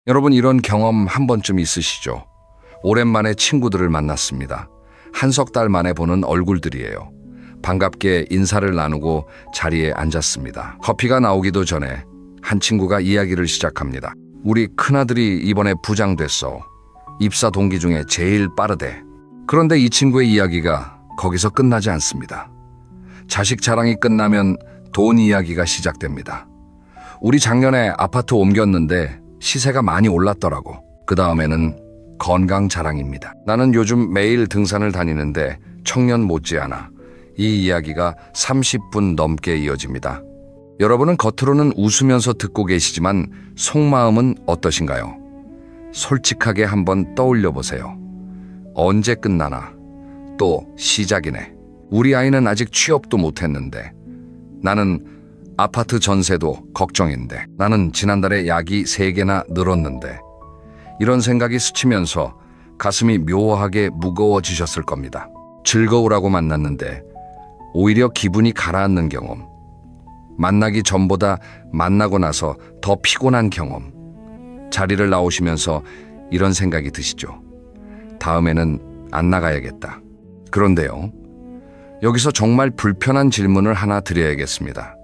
여러분, 이런 경험 한 번쯤 있으시죠? 오랜만에 친구들을 만났습니다. 한석 달 만에 보는 얼굴들이에요. 반갑게 인사를 나누고 자리에 앉았습니다. 커피가 나오기도 전에 한 친구가 이야기를 시작합니다. 우리 큰아들이 이번에 부장 됐어. 입사 동기 중에 제일 빠르대. 그런데 이 친구의 이야기가 거기서 끝나지 않습니다. 자식 자랑이 끝나면 돈 이야기가 시작됩니다. 우리 작년에 아파트 옮겼는데 시세가 많이 올랐더라고. 그 다음에는 건강 자랑입니다. 나는 요즘 매일 등산을 다니는데 청년 못지않아 이 이야기가 30분 넘게 이어집니다. 여러분은 겉으로는 웃으면서 듣고 계시지만 속마음은 어떠신가요? 솔직하게 한번 떠올려 보세요. 언제 끝나나? 또 시작이네. 우리 아이는 아직 취업도 못했는데, 나는 아파트 전세도 걱정인데, 나는 지난달에 약이 3개나 늘었는데, 이런 생각이 스치면서 가슴이 묘하게 무거워지셨을 겁니다. 즐거우라고 만났는데 오히려 기분이 가라앉는 경험, 만나기 전보다 만나고 나서 더 피곤한 경험, 자리를 나오시면서 이런 생각이 드시죠? 다음에는 안 나가야겠다. 그런데요, 여기서 정말 불편한 질문을 하나 드려야겠습니다.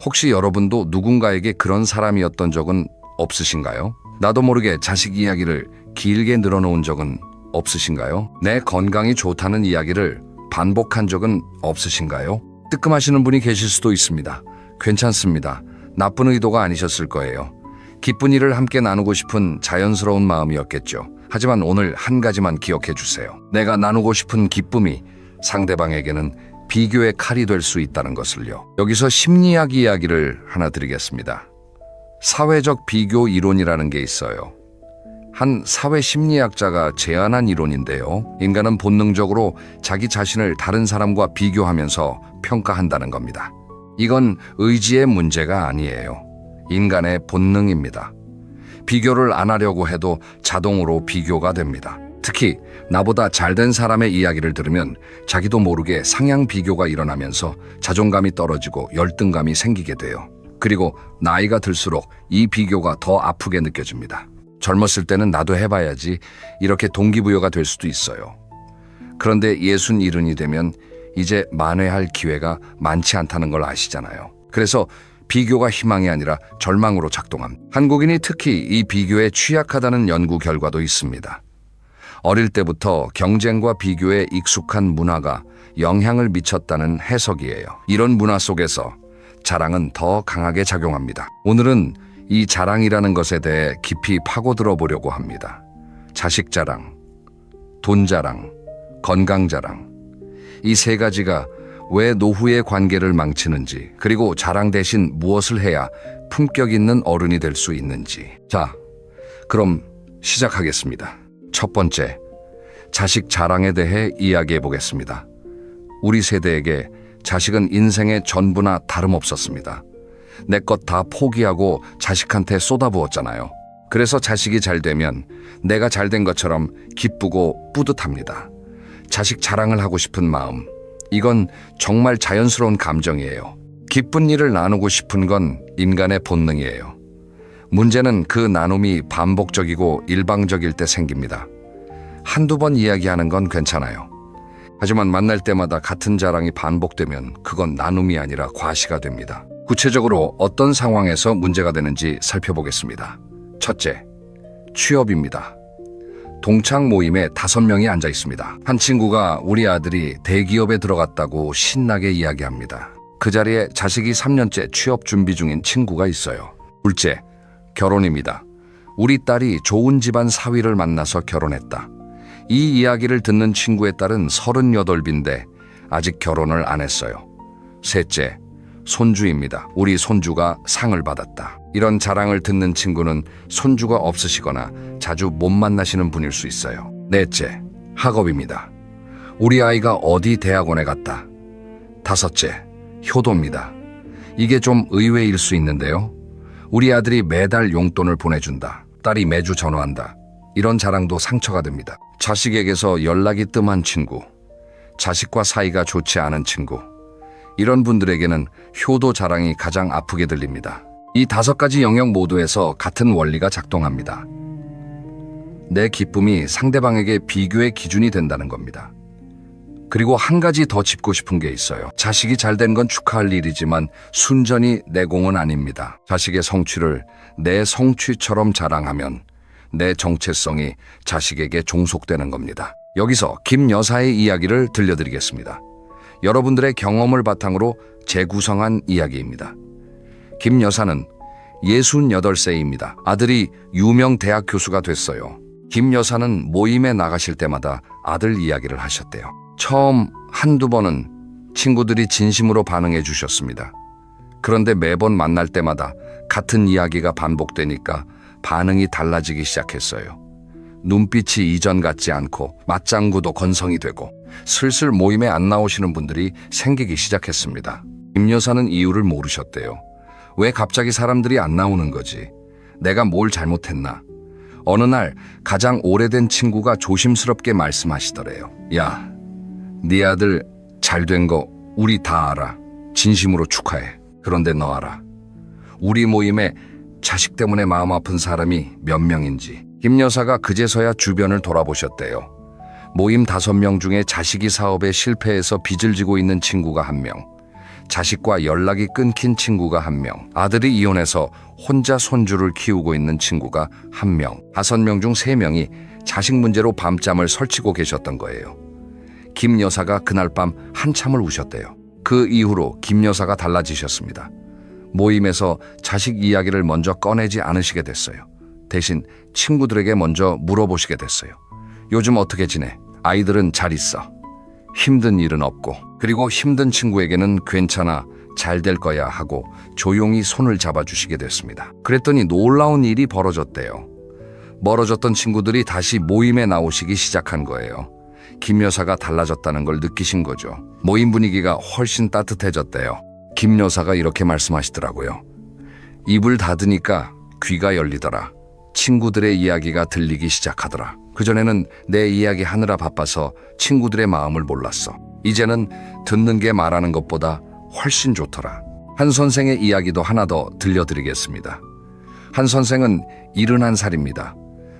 혹시 여러분도 누군가에게 그런 사람이었던 적은 없으신가요? 나도 모르게 자식 이야기를 길게 늘어놓은 적은 없으신가요? 내 건강이 좋다는 이야기를 반복한 적은 없으신가요? 뜨끔하시는 분이 계실 수도 있습니다. 괜찮습니다. 나쁜 의도가 아니셨을 거예요. 기쁜 일을 함께 나누고 싶은 자연스러운 마음이었겠죠. 하지만 오늘 한 가지만 기억해 주세요. 내가 나누고 싶은 기쁨이 상대방에게는 비교의 칼이 될 수 있다는 것을요. 여기서 심리학 이야기를 하나 드리겠습니다. 사회적 비교 이론이라는 게 있어요. 한 사회 심리학자가 제안한 이론인데요. 인간은 본능적으로 자기 자신을 다른 사람과 비교하면서 평가한다는 겁니다. 이건 의지의 문제가 아니에요. 인간의 본능입니다. 비교를 안 하려고 해도 자동으로 비교가 됩니다. 특히 나보다 잘된 사람의 이야기를 들으면 자기도 모르게 상향 비교가 일어나면서 자존감이 떨어지고 열등감이 생기게 돼요. 그리고 나이가 들수록 이 비교가 더 아프게 느껴집니다. 젊었을 때는 나도 해봐야지 이렇게 동기부여가 될 수도 있어요. 그런데 67이 되면 이제 만회할 기회가 많지 않다는 걸 아시잖아요. 그래서 비교가 희망이 아니라 절망으로 작동함. 한국인이 특히 이 비교에 취약하다는 연구 결과도 있습니다. 어릴 때부터 경쟁과 비교에 익숙한 문화가 영향을 미쳤다는 해석이에요. 이런 문화 속에서 자랑은 더 강하게 작용합니다. 오늘은 이 자랑이라는 것에 대해 깊이 파고들어 보려고 합니다. 자식 자랑, 돈 자랑, 건강 자랑. 이 세 가지가 왜 노후의 관계를 망치는지, 그리고 자랑 대신 무엇을 해야 품격 있는 어른이 될 수 있는지. 자, 그럼 시작하겠습니다. 첫 번째, 자식 자랑에 대해 이야기해 보겠습니다. 우리 세대에게 자식은 인생의 전부나 다름없었습니다. 내 것 다 포기하고 자식한테 쏟아부었잖아요. 그래서 자식이 잘 되면 내가 잘 된 것처럼 기쁘고 뿌듯합니다. 자식 자랑을 하고 싶은 마음, 이건 정말 자연스러운 감정이에요. 기쁜 일을 나누고 싶은 건 인간의 본능이에요. 문제는 그 나눔이 반복적이고 일방적일 때 생깁니다. 한두 번 이야기하는 건 괜찮아요. 하지만 만날 때마다 같은 자랑이 반복되면 그건 나눔이 아니라 과시가 됩니다. 구체적으로 어떤 상황에서 문제가 되는지 살펴보겠습니다. 첫째, 취업입니다. 동창 모임에 5명이 앉아 있습니다. 한 친구가 우리 아들이 대기업에 들어갔다고 신나게 이야기합니다. 그 자리에 자식이 3년째 취업 준비 중인 친구가 있어요. 둘째, 결혼입니다. 우리 딸이 좋은 집안 사위를 만나서 결혼했다. 이 이야기를 듣는 친구의 딸은 38인데 아직 결혼을 안 했어요. 셋째, 손주입니다. 우리 손주가 상을 받았다. 이런 자랑을 듣는 친구는 손주가 없으시거나 자주 못 만나시는 분일 수 있어요. 넷째, 학업입니다. 우리 아이가 어디 대학원에 갔다. 다섯째, 효도입니다. 이게 좀 의외일 수 있는데요. 우리 아들이 매달 용돈을 보내준다. 딸이 매주 전화한다. 이런 자랑도 상처가 됩니다. 자식에게서 연락이 뜸한 친구, 자식과 사이가 좋지 않은 친구, 이런 분들에게는 효도 자랑이 가장 아프게 들립니다. 이 5가지 영역 모두에서 같은 원리가 작동합니다. 내 기쁨이 상대방에게 비교의 기준이 된다는 겁니다. 그리고 한 가지 더 짚고 싶은 게 있어요. 자식이 잘 된 건 축하할 일이지만 순전히 내 공은 아닙니다. 자식의 성취를 내 성취처럼 자랑하면 내 정체성이 자식에게 종속되는 겁니다. 여기서 김 여사의 이야기를 들려드리겠습니다. 여러분들의 경험을 바탕으로 재구성한 이야기입니다. 김 여사는 68세입니다. 아들이 유명 대학 교수가 됐어요. 김 여사는 모임에 나가실 때마다 아들 이야기를 하셨대요. 처음 한두 번은 친구들이 진심으로 반응해 주셨습니다. 그런데 매번 만날 때마다 같은 이야기가 반복되니까 반응이 달라지기 시작했어요. 눈빛이 이전 같지 않고 맞장구도 건성이 되고 슬슬 모임에 안 나오시는 분들이 생기기 시작했습니다. 김 여사는 이유를 모르셨대요. 왜 갑자기 사람들이 안 나오는 거지? 내가 뭘 잘못했나? 어느 날 가장 오래된 친구가 조심스럽게 말씀하시더래요. 야, 네 아들 잘 된 거 우리 다 알아. 진심으로 축하해. 그런데 너 알아? 우리 모임에 자식 때문에 마음 아픈 사람이 몇 명인지. 김 여사가 그제서야 주변을 돌아보셨대요. 모임 5명 중에 자식이 사업에 실패해서 빚을 지고 있는 친구가 1명, 자식과 연락이 끊긴 친구가 1명, 아들이 이혼해서 혼자 손주를 키우고 있는 친구가 1명, 5명 중 3명이 자식 문제로 밤잠을 설치고 계셨던 거예요. 김 여사가 그날 밤 한참을 우셨대요. 그 이후로 김 여사가 달라지셨습니다. 모임에서 자식 이야기를 먼저 꺼내지 않으시게 됐어요. 대신 친구들에게 먼저 물어보시게 됐어요. 요즘 어떻게 지내? 아이들은 잘 있어? 힘든 일은 없고. 그리고 힘든 친구에게는 괜찮아, 잘 될 거야 하고 조용히 손을 잡아주시게 됐습니다. 그랬더니 놀라운 일이 벌어졌대요. 멀어졌던 친구들이 다시 모임에 나오시기 시작한 거예요. 김 여사가 달라졌다는 걸 느끼신 거죠. 모임 분위기가 훨씬 따뜻해졌대요. 김 여사가 이렇게 말씀하시더라고요. 입을 닫으니까 귀가 열리더라. 친구들의 이야기가 들리기 시작하더라. 그전에는 내 이야기 하느라 바빠서 친구들의 마음을 몰랐어. 이제는 듣는 게 말하는 것보다 훨씬 좋더라. 한 선생의 이야기도 하나 더 들려드리겠습니다. 한 선생은 71살입니다.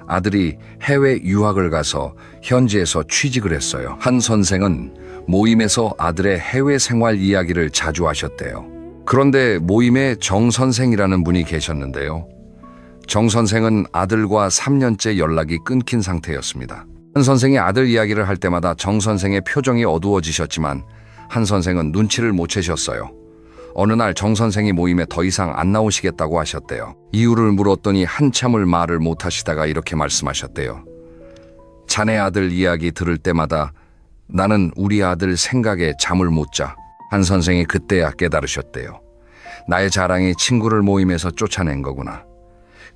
아들이 해외 유학을 가서 현지에서 취직을 했어요. 한 선생은 모임에서 아들의 해외 생활 이야기를 자주 하셨대요. 그런데 모임에 정 선생이라는 분이 계셨는데요. 정 선생은 아들과 3년째 연락이 끊긴 상태였습니다. 한 선생이 아들 이야기를 할 때마다 정 선생의 표정이 어두워지셨지만 한 선생은 눈치를 못 채셨어요. 어느 날 정 선생이 모임에 더 이상 안 나오시겠다고 하셨대요. 이유를 물었더니 한참을 말을 못 하시다가 이렇게 말씀하셨대요. 자네 아들 이야기 들을 때마다 나는 우리 아들 생각에 잠을 못 자. 한 선생이 그때야 깨달으셨대요. 나의 자랑이 친구를 모임에서 쫓아낸 거구나.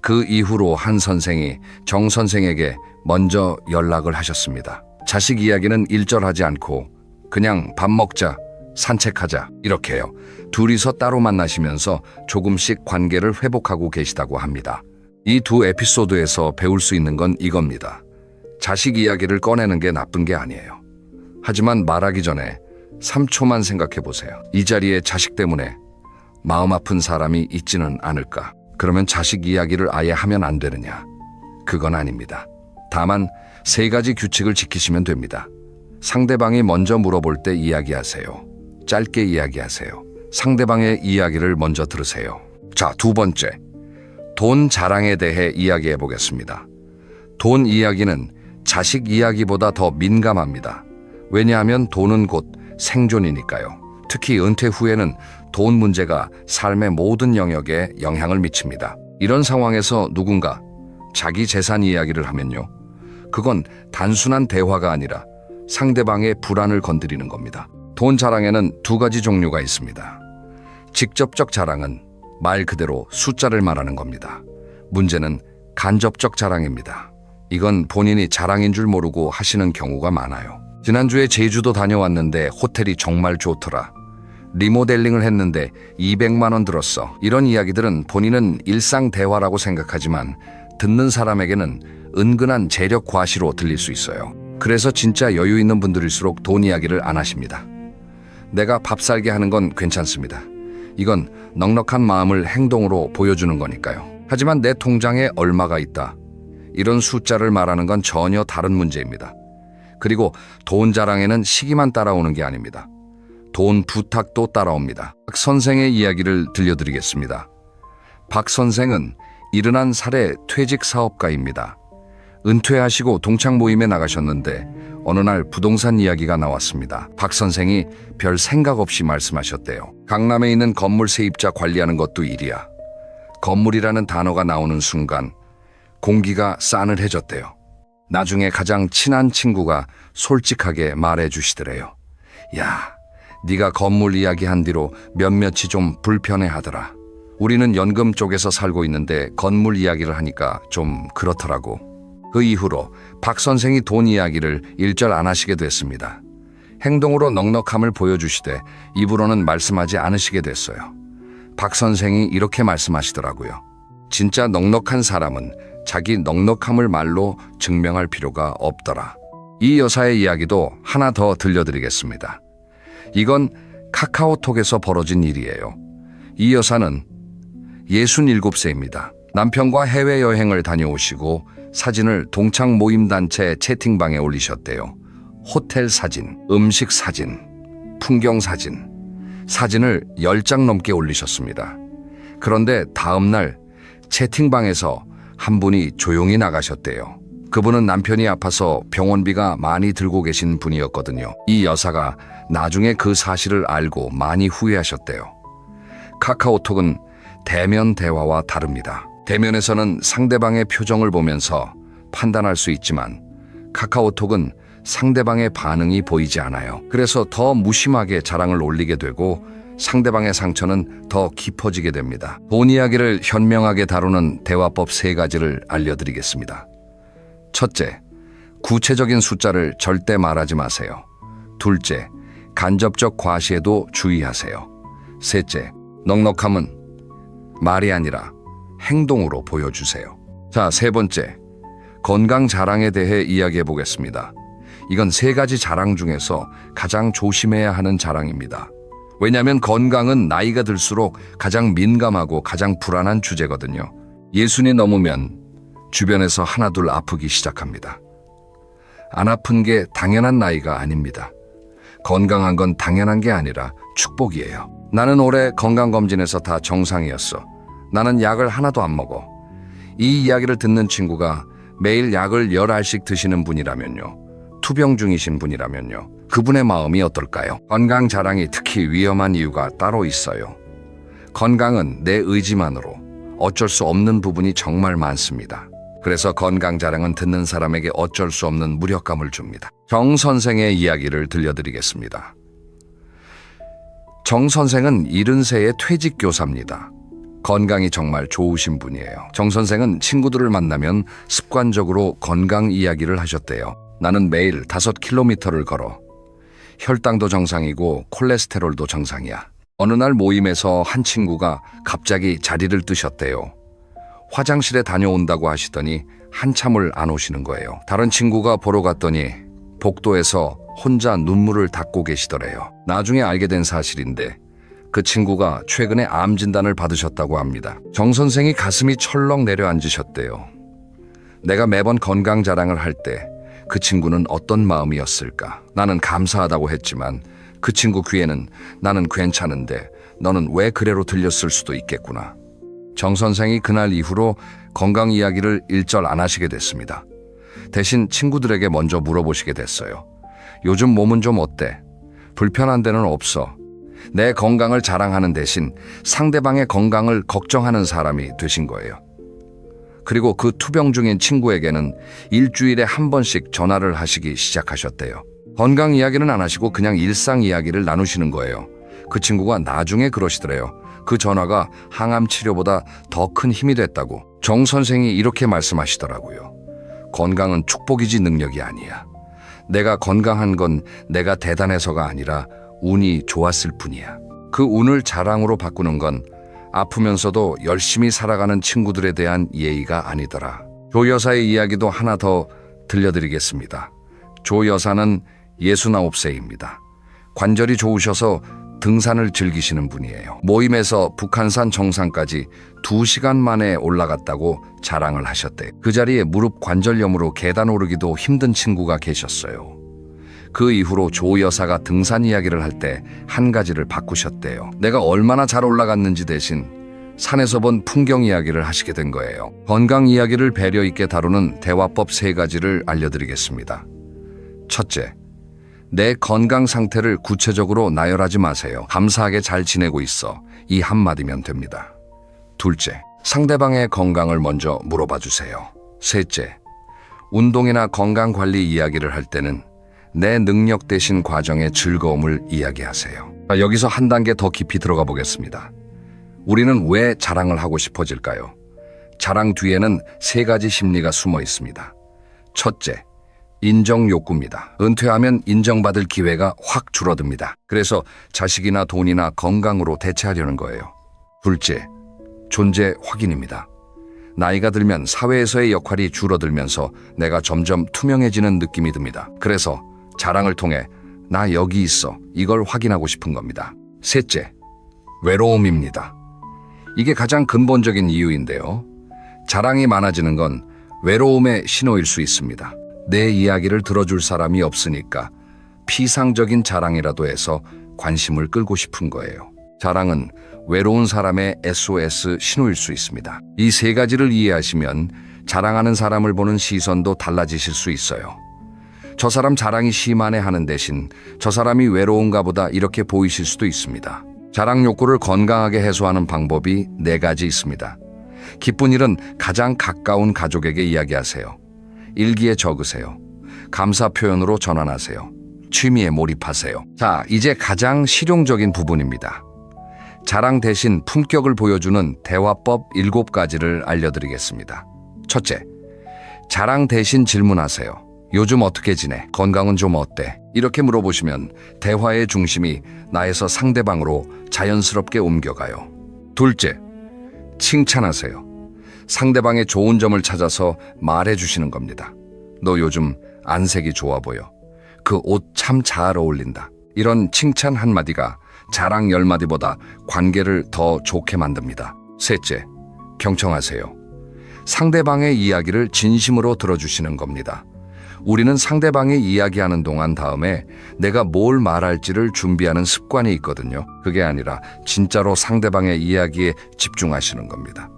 그 이후로 한 선생이 정 선생에게 먼저 연락을 하셨습니다. 자식 이야기는 일절하지 않고 그냥 밥 먹자, 산책하자 이렇게 해요. 둘이서 따로 만나시면서 조금씩 관계를 회복하고 계시다고 합니다. 이 두 에피소드에서 배울 수 있는 건 이겁니다. 자식 이야기를 꺼내는 게 나쁜 게 아니에요. 하지만 말하기 전에 3초만 생각해 보세요. 이 자리에 자식 때문에 마음 아픈 사람이 있지는 않을까? 그러면 자식 이야기를 아예 하면 안 되느냐? 그건 아닙니다. 다만 3가지 규칙을 지키시면 됩니다. 상대방이 먼저 물어볼 때 이야기하세요. 짧게 이야기하세요. 상대방의 이야기를 먼저 들으세요. 자, 2번째. 돈 자랑에 대해 이야기해 보겠습니다. 돈 이야기는 자식 이야기보다 더 민감합니다. 왜냐하면 돈은 곧 생존이니까요. 특히 은퇴 후에는 돈 문제가 삶의 모든 영역에 영향을 미칩니다. 이런 상황에서 누군가 자기 재산 이야기를 하면요. 그건 단순한 대화가 아니라 상대방의 불안을 건드리는 겁니다. 돈 자랑에는 2가지 종류가 있습니다. 직접적 자랑은 말 그대로 숫자를 말하는 겁니다. 문제는 간접적 자랑입니다. 이건 본인이 자랑인 줄 모르고 하시는 경우가 많아요. 지난주에 제주도 다녀왔는데 호텔이 정말 좋더라. 리모델링을 했는데 200만 원 들었어. 이런 이야기들은 본인은 일상 대화라고 생각하지만 듣는 사람에게는 은근한 재력 과시로 들릴 수 있어요. 그래서 진짜 여유 있는 분들일수록 돈 이야기를 안 하십니다. 내가 밥 살게 하는 건 괜찮습니다. 이건 넉넉한 마음을 행동으로 보여주는 거니까요. 하지만 내 통장에 얼마가 있다, 이런 숫자를 말하는 건 전혀 다른 문제입니다. 그리고 돈 자랑에는 시기만 따라오는 게 아닙니다. 돈 부탁도 따라옵니다. 박 선생의 이야기를 들려드리겠습니다. 박 선생은 71살의 퇴직 사업가입니다. 은퇴하시고 동창 모임에 나가셨는데 어느 날 부동산 이야기가 나왔습니다. 박 선생이 별 생각 없이 말씀하셨대요. 강남에 있는 건물 세입자 관리하는 것도 일이야. 건물이라는 단어가 나오는 순간 공기가 싸늘해졌대요. 나중에 가장 친한 친구가 솔직하게 말해주시더래요. 야, 네가 건물 이야기한 뒤로 몇몇이 좀 불편해하더라. 우리는 연금 쪽에서 살고 있는데 건물 이야기를 하니까 좀 그렇더라고. 그 이후로 박 선생이 돈 이야기를 일절 안 하시게 됐습니다. 행동으로 넉넉함을 보여주시되 입으로는 말씀하지 않으시게 됐어요. 박 선생이 이렇게 말씀하시더라고요. 진짜 넉넉한 사람은 자기 넉넉함을 말로 증명할 필요가 없더라. 이 여사의 이야기도 하나 더 들려드리겠습니다. 이건 카카오톡에서 벌어진 일이에요. 이 여사는 67세입니다. 남편과 해외여행을 다녀오시고 사진을 동창 모임단체 채팅방에 올리셨대요. 호텔 사진, 음식 사진, 풍경 사진, 사진을 10장 넘게 올리셨습니다. 그런데 다음날 채팅방에서 한 분이 조용히 나가셨대요. 그분은 남편이 아파서 병원비가 많이 들고 계신 분이었거든요. 이 여사가 나중에 그 사실을 알고 많이 후회하셨대요. 카카오톡은 대면 대화와 다릅니다. 대면에서는 상대방의 표정을 보면서 판단할 수 있지만 카카오톡은 상대방의 반응이 보이지 않아요. 그래서 더 무심하게 자랑을 올리게 되고 상대방의 상처는 더 깊어지게 됩니다. 돈 이야기를 현명하게 다루는 대화법 3가지를 알려드리겠습니다. 첫째, 구체적인 숫자를 절대 말하지 마세요. 둘째, 간접적 과시에도 주의하세요. 셋째, 넉넉함은 말이 아니라 행동으로 보여주세요. 자, 3번째, 건강 자랑에 대해 이야기해 보겠습니다. 이건 3가지 자랑 중에서 가장 조심해야 하는 자랑입니다. 왜냐하면 건강은 나이가 들수록 가장 민감하고 가장 불안한 주제거든요. 60이 넘으면 주변에서 하나둘 아프기 시작합니다. 안 아픈 게 당연한 나이가 아닙니다. 건강한 건 당연한 게 아니라 축복이에요. 나는 올해 건강검진에서 다 정상이었어. 나는 약을 하나도 안 먹어. 이 이야기를 듣는 친구가 매일 약을 10알씩 드시는 분이라면요. 투병 중이신 분이라면요. 그분의 마음이 어떨까요? 건강 자랑이 특히 위험한 이유가 따로 있어요. 건강은 내 의지만으로 어쩔 수 없는 부분이 정말 많습니다. 그래서 건강 자랑은 듣는 사람에게 어쩔 수 없는 무력감을 줍니다. 정 선생의 이야기를 들려드리겠습니다. 정 선생은 70세의 퇴직 교사입니다. 건강이 정말 좋으신 분이에요. 정 선생은 친구들을 만나면 습관적으로 건강 이야기를 하셨대요. 나는 매일 5km를 걸어. 혈당도 정상이고 콜레스테롤도 정상이야. 어느 날 모임에서 한 친구가 갑자기 자리를 뜨셨대요. 화장실에 다녀온다고 하시더니 한참을 안 오시는 거예요. 다른 친구가 보러 갔더니 복도에서 혼자 눈물을 닦고 계시더래요. 나중에 알게 된 사실인데 그 친구가 최근에 암 진단을 받으셨다고 합니다. 정 선생이 가슴이 철렁 내려앉으셨대요. 내가 매번 건강 자랑을 할 때 그 친구는 어떤 마음이었을까? 나는 감사하다고 했지만 그 친구 귀에는 나는 괜찮은데 너는 왜 그래로 들렸을 수도 있겠구나. 정 선생이 그날 이후로 건강 이야기를 일절 안 하시게 됐습니다. 대신 친구들에게 먼저 물어보시게 됐어요. 요즘 몸은 좀 어때? 불편한 데는 없어? 내 건강을 자랑하는 대신 상대방의 건강을 걱정하는 사람이 되신 거예요. 그리고 그 투병 중인 친구에게는 일주일에 한 번씩 전화를 하시기 시작하셨대요. 건강 이야기는 안 하시고 그냥 일상 이야기를 나누시는 거예요. 그 친구가 나중에 그러시더래요. 그 전화가 항암 치료보다 더 큰 힘이 됐다고. 정 선생이 이렇게 말씀하시더라고요. 건강은 축복이지 능력이 아니야. 내가 건강한 건 내가 대단해서가 아니라 운이 좋았을 뿐이야. 그 운을 자랑으로 바꾸는 건 아프면서도 열심히 살아가는 친구들에 대한 예의가 아니더라. 조 여사의 이야기도 하나 더 들려드리겠습니다. 조 여사는 69세입니다. 관절이 좋으셔서 등산을 즐기시는 분이에요. 모임에서 북한산 정상까지 2시간 만에 올라갔다고 자랑을 하셨대요. 그 자리에 무릎 관절염으로 계단 오르기도 힘든 친구가 계셨어요. 그 이후로 조 여사가 등산 이야기를 할 때 한 가지를 바꾸셨대요. 내가 얼마나 잘 올라갔는지 대신 산에서 본 풍경 이야기를 하시게 된 거예요. 건강 이야기를 배려 있게 다루는 대화법 3가지를 알려드리겠습니다. 첫째, 내 건강 상태를 구체적으로 나열하지 마세요. 감사하게 잘 지내고 있어. 이 한마디면 됩니다. 둘째, 상대방의 건강을 먼저 물어봐 주세요. 셋째, 운동이나 건강 관리 이야기를 할 때는 내 능력 대신 과정의 즐거움을 이야기하세요. 여기서 한 단계 더 깊이 들어가 보겠습니다. 우리는 왜 자랑을 하고 싶어질까요? 자랑 뒤에는 3가지 심리가 숨어 있습니다. 첫째, 인정 욕구입니다. 은퇴하면 인정받을 기회가 확 줄어듭니다. 그래서 자식이나 돈이나 건강으로 대체하려는 거예요. 둘째, 존재 확인입니다. 나이가 들면 사회에서의 역할이 줄어들면서 내가 점점 투명해지는 느낌이 듭니다. 그래서 자랑을 통해 나 여기 있어 이걸 확인하고 싶은 겁니다. 셋째, 외로움입니다. 이게 가장 근본적인 이유인데요. 자랑이 많아지는 건 외로움의 신호일 수 있습니다. 내 이야기를 들어줄 사람이 없으니까 피상적인 자랑이라도 해서 관심을 끌고 싶은 거예요. 자랑은 외로운 사람의 SOS 신호일 수 있습니다. 이 3가지를 이해하시면 자랑하는 사람을 보는 시선도 달라지실 수 있어요. 저 사람 자랑이 심하네 하는 대신 저 사람이 외로운가 보다 이렇게 보이실 수도 있습니다. 자랑 욕구를 건강하게 해소하는 방법이 4가지 있습니다. 기쁜 일은 가장 가까운 가족에게 이야기하세요. 일기에 적으세요. 감사 표현으로 전환하세요. 취미에 몰입하세요. 자, 이제 가장 실용적인 부분입니다. 자랑 대신 품격을 보여주는 대화법 7가지를 알려드리겠습니다. 첫째, 자랑 대신 질문하세요. 요즘 어떻게 지내? 건강은 좀 어때? 이렇게 물어보시면 대화의 중심이 나에서 상대방으로 자연스럽게 옮겨가요. 둘째, 칭찬하세요. 상대방의 좋은 점을 찾아서 말해주시는 겁니다. 너 요즘 안색이 좋아 보여. 그 옷 참 잘 어울린다. 이런 칭찬 한마디가 자랑 10마디보다 관계를 더 좋게 만듭니다. 셋째, 경청하세요. 상대방의 이야기를 진심으로 들어주시는 겁니다. 우리는 상대방이 이야기하는 동안 다음에 내가 뭘 말할지를 준비하는 습관이 있거든요. 그게 아니라 진짜로 상대방의 이야기에 집중하시는 겁니다.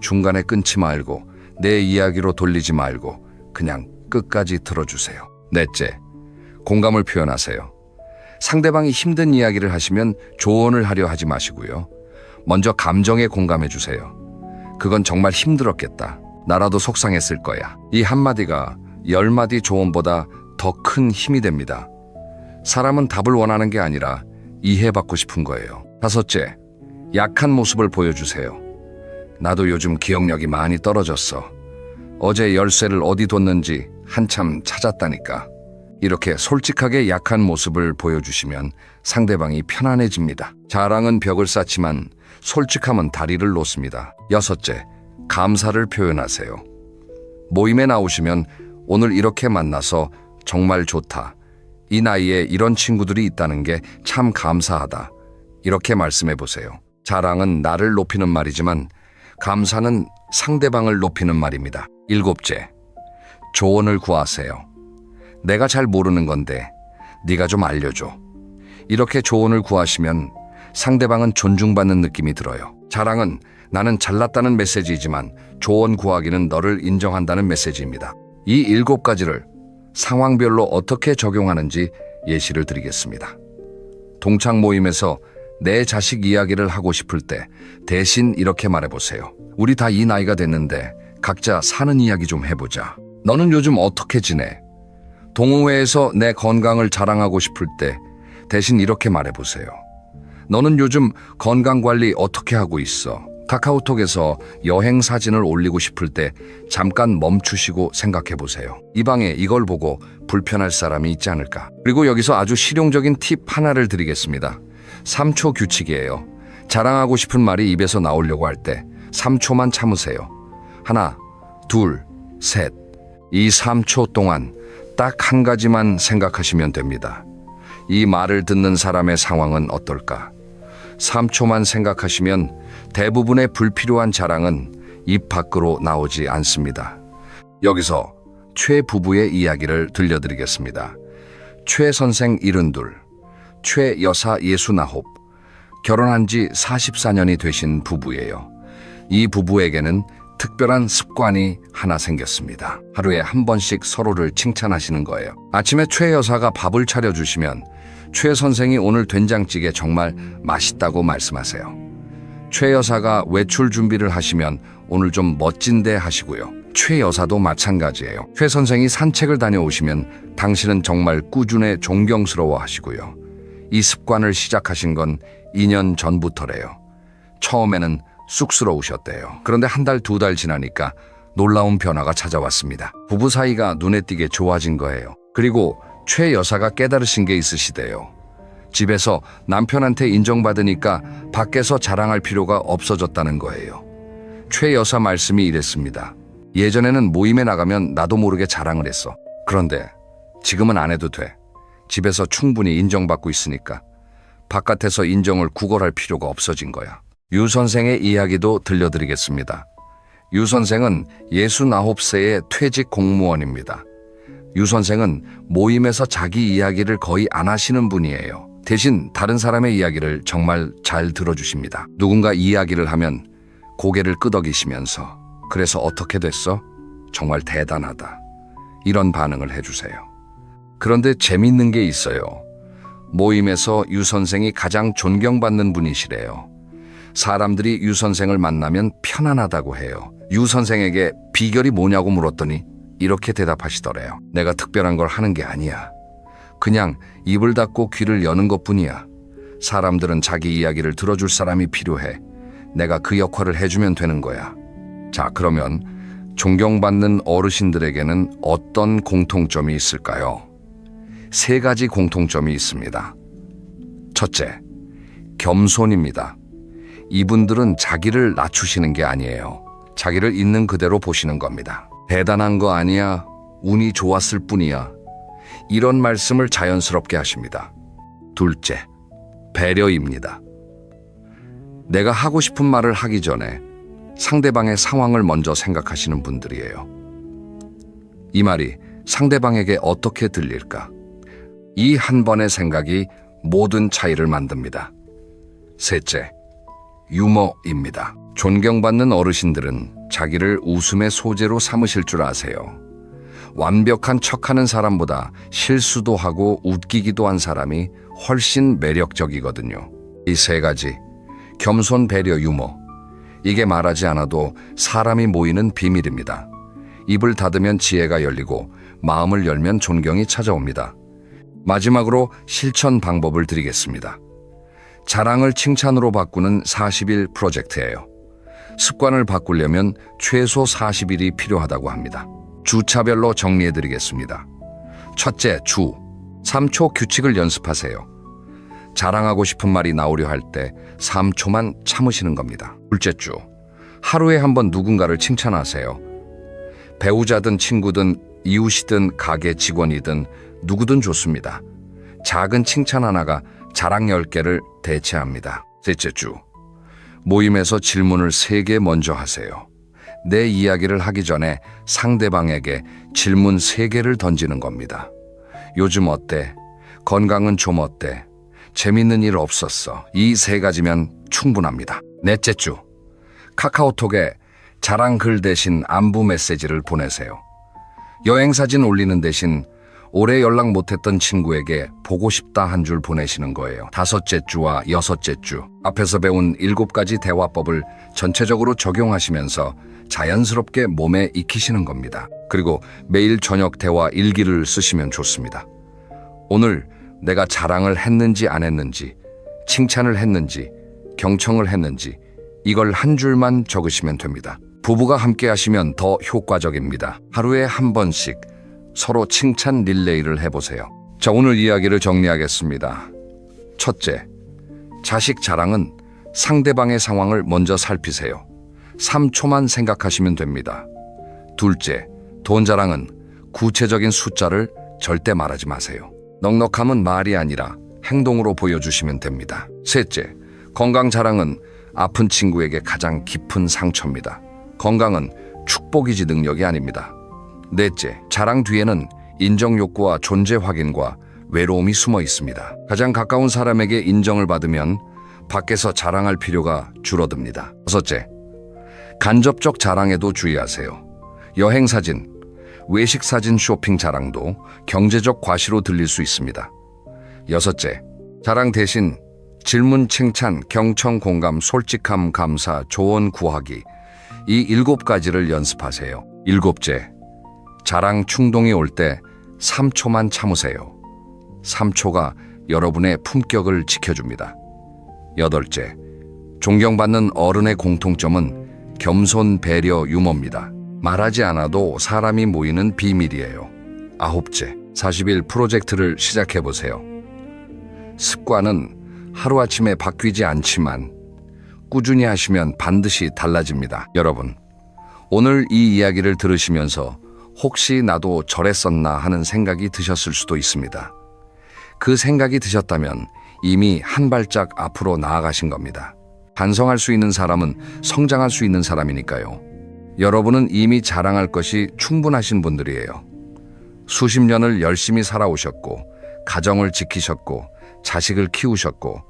중간에 끊지 말고 내 이야기로 돌리지 말고 그냥 끝까지 들어주세요. 넷째, 공감을 표현하세요. 상대방이 힘든 이야기를 하시면 조언을 하려 하지 마시고요. 먼저 감정에 공감해 주세요. 그건 정말 힘들었겠다. 나라도 속상했을 거야. 이 한마디가 10마디 조언보다 더 큰 힘이 됩니다. 사람은 답을 원하는 게 아니라 이해받고 싶은 거예요. 다섯째, 약한 모습을 보여주세요. 나도 요즘 기억력이 많이 떨어졌어. 어제 열쇠를 어디 뒀는지 한참 찾았다니까. 이렇게 솔직하게 약한 모습을 보여주시면 상대방이 편안해집니다. 자랑은 벽을 쌓지만 솔직함은 다리를 놓습니다. 여섯째, 감사를 표현하세요. 모임에 나오시면 오늘 이렇게 만나서 정말 좋다. 이 나이에 이런 친구들이 있다는 게 참 감사하다. 이렇게 말씀해 보세요. 자랑은 나를 높이는 말이지만 감사는 상대방을 높이는 말입니다. 일곱째, 조언을 구하세요. 내가 잘 모르는 건데 네가 좀 알려줘. 이렇게 조언을 구하시면 상대방은 존중받는 느낌이 들어요. 자랑은 나는 잘났다는 메시지이지만 조언 구하기는 너를 인정한다는 메시지입니다. 이 7가지를 상황별로 어떻게 적용하는지 예시를 드리겠습니다. 동창 모임에서 내 자식 이야기를 하고 싶을 때 대신 이렇게 말해보세요. 우리 다 이 나이가 됐는데 각자 사는 이야기 좀 해보자. 너는 요즘 어떻게 지내? 동호회에서 내 건강을 자랑하고 싶을 때 대신 이렇게 말해보세요. 너는 요즘 건강관리 어떻게 하고 있어? 카카오톡에서 여행 사진을 올리고 싶을 때 잠깐 멈추시고 생각해보세요. 이 방에 이걸 보고 불편할 사람이 있지 않을까? 그리고 여기서 아주 실용적인 팁 하나를 드리겠습니다. 3초 규칙이에요. 자랑하고 싶은 말이 입에서 나오려고 할 때 3초만 참으세요. 하나, 둘, 셋. 이 3초 동안 딱 한 가지만 생각하시면 됩니다. 이 말을 듣는 사람의 상황은 어떨까? 3초만 생각하시면 대부분의 불필요한 자랑은 입 밖으로 나오지 않습니다. 여기서 최 부부의 이야기를 들려드리겠습니다. 최 선생 72, 최 여사 69, 결혼한 지 44년이 되신 부부예요. 이 부부에게는 특별한 습관이 하나 생겼습니다. 하루에 한 번씩 서로를 칭찬하시는 거예요. 아침에 최 여사가 밥을 차려주시면 최 선생이 오늘 된장찌개 정말 맛있다고 말씀하세요. 최 여사가 외출 준비를 하시면 오늘 좀 멋진데 하시고요. 최 여사도 마찬가지예요. 최 선생이 산책을 다녀오시면 당신은 정말 꾸준해 존경스러워 하시고요. 이 습관을 시작하신 건 2년 전부터래요. 처음에는 쑥스러우셨대요. 그런데 한 달, 2달 지나니까 놀라운 변화가 찾아왔습니다. 부부 사이가 눈에 띄게 좋아진 거예요. 그리고 최 여사가 깨달으신 게 있으시대요. 집에서 남편한테 인정받으니까 밖에서 자랑할 필요가 없어졌다는 거예요. 최 여사 말씀이 이랬습니다. 예전에는 모임에 나가면 나도 모르게 자랑을 했어. 그런데 지금은 안 해도 돼. 집에서 충분히 인정받고 있으니까 바깥에서 인정을 구걸할 필요가 없어진 거야. 유 선생의 이야기도 들려드리겠습니다. 유 선생은 69세의 퇴직 공무원입니다. 유 선생은 모임에서 자기 이야기를 거의 안 하시는 분이에요. 대신 다른 사람의 이야기를 정말 잘 들어주십니다. 누군가 이야기를 하면 고개를 끄덕이시면서 그래서 어떻게 됐어? 정말 대단하다. 이런 반응을 해주세요. 그런데 재밌는 게 있어요. 모임에서 유 선생이 가장 존경받는 분이시래요. 사람들이 유 선생을 만나면 편안하다고 해요. 유 선생에게 비결이 뭐냐고 물었더니 이렇게 대답하시더래요. 내가 특별한 걸 하는 게 아니야. 그냥 입을 닫고 귀를 여는 것뿐이야. 사람들은 자기 이야기를 들어줄 사람이 필요해. 내가 그 역할을 해주면 되는 거야. 자, 그러면 존경받는 어르신들에게는 어떤 공통점이 있을까요? 3가지 공통점이 있습니다. 첫째, 겸손입니다. 이분들은 자기를 낮추시는 게 아니에요. 자기를 있는 그대로 보시는 겁니다. 대단한 거 아니야. 운이 좋았을 뿐이야. 이런 말씀을 자연스럽게 하십니다. 둘째, 배려입니다. 내가 하고 싶은 말을 하기 전에 상대방의 상황을 먼저 생각하시는 분들이에요. 이 말이 상대방에게 어떻게 들릴까? 이 한 번의 생각이 모든 차이를 만듭니다. 셋째, 유머입니다. 존경받는 어르신들은 자기를 웃음의 소재로 삼으실 줄 아세요. 완벽한 척하는 사람보다 실수도 하고 웃기기도 한 사람이 훨씬 매력적이거든요. 이 3가지, 겸손, 배려, 유머, 이게 말하지 않아도 사람이 모이는 비밀입니다. 입을 닫으면 지혜가 열리고 마음을 열면 존경이 찾아옵니다. 마지막으로 실천 방법을 드리겠습니다. 자랑을 칭찬으로 바꾸는 40일 프로젝트예요. 습관을 바꾸려면 최소 40일이 필요하다고 합니다. 주차별로 정리해드리겠습니다. 첫째, 주 3초 규칙을 연습하세요. 자랑하고 싶은 말이 나오려 할 때 3초만 참으시는 겁니다. 둘째 주, 하루에 한 번 누군가를 칭찬하세요. 배우자든 친구든 이웃이든 가게 직원이든 누구든 좋습니다. 작은 칭찬 하나가 자랑 10개를 대체합니다. 셋째 주, 모임에서 질문을 3개 먼저 하세요. 내 이야기를 하기 전에 상대방에게 질문 3개를 던지는 겁니다. 요즘 어때? 건강은 좀 어때? 재밌는 일 없었어? 이 3가지면 충분합니다. 넷째 주, 카카오톡에 자랑 글 대신 안부 메시지를 보내세요. 여행 사진 올리는 대신 오래 연락 못했던 친구에게 보고 싶다 한 줄 보내시는 거예요. 다섯째 주와 여섯째 주, 앞에서 배운 7가지 대화법을 전체적으로 적용하시면서 자연스럽게 몸에 익히시는 겁니다. 그리고 매일 저녁 대화 일기를 쓰시면 좋습니다. 오늘 내가 자랑을 했는지 안 했는지, 칭찬을 했는지, 경청을 했는지, 이걸 한 줄만 적으시면 됩니다. 부부가 함께 하시면 더 효과적입니다. 하루에 한 번씩 서로 칭찬 릴레이를 해보세요. 자, 오늘 이야기를 정리하겠습니다. 첫째, 자식 자랑은 상대방의 상황을 먼저 살피세요. 3초만 생각하시면 됩니다. 둘째, 돈 자랑은 구체적인 숫자를 절대 말하지 마세요. 넉넉함은 말이 아니라 행동으로 보여주시면 됩니다. 셋째, 건강 자랑은 아픈 친구에게 가장 깊은 상처입니다. 건강은 축복이지 능력이 아닙니다. 넷째, 자랑 뒤에는 인정 욕구와 존재 확인과 외로움이 숨어 있습니다. 가장 가까운 사람에게 인정을 받으면 밖에서 자랑할 필요가 줄어듭니다. 다섯째, 간접적 자랑에도 주의하세요. 여행 사진, 외식 사진, 쇼핑 자랑도 경제적 과시로 들릴 수 있습니다. 여섯째, 자랑 대신 질문, 칭찬, 경청, 공감, 솔직함, 감사, 조언 구하기, 이 7가지를 연습하세요. 일곱째, 자랑 충동이 올 때 3초만 참으세요. 3초가 여러분의 품격을 지켜줍니다. 여덟째, 존경받는 어른의 공통점은 겸손, 배려, 유머입니다. 말하지 않아도 사람이 모이는 비밀이에요. 아홉째, 40일 프로젝트를 시작해보세요. 습관은 하루아침에 바뀌지 않지만 꾸준히 하시면 반드시 달라집니다. 여러분, 오늘 이 이야기를 들으시면서 혹시 나도 저랬었나 하는 생각이 드셨을 수도 있습니다. 그 생각이 드셨다면 이미 한 발짝 앞으로 나아가신 겁니다. 반성할 수 있는 사람은 성장할 수 있는 사람이니까요. 여러분은 이미 자랑할 것이 충분하신 분들이에요. 수십 년을 열심히 살아오셨고, 가정을 지키셨고, 자식을 키우셨고,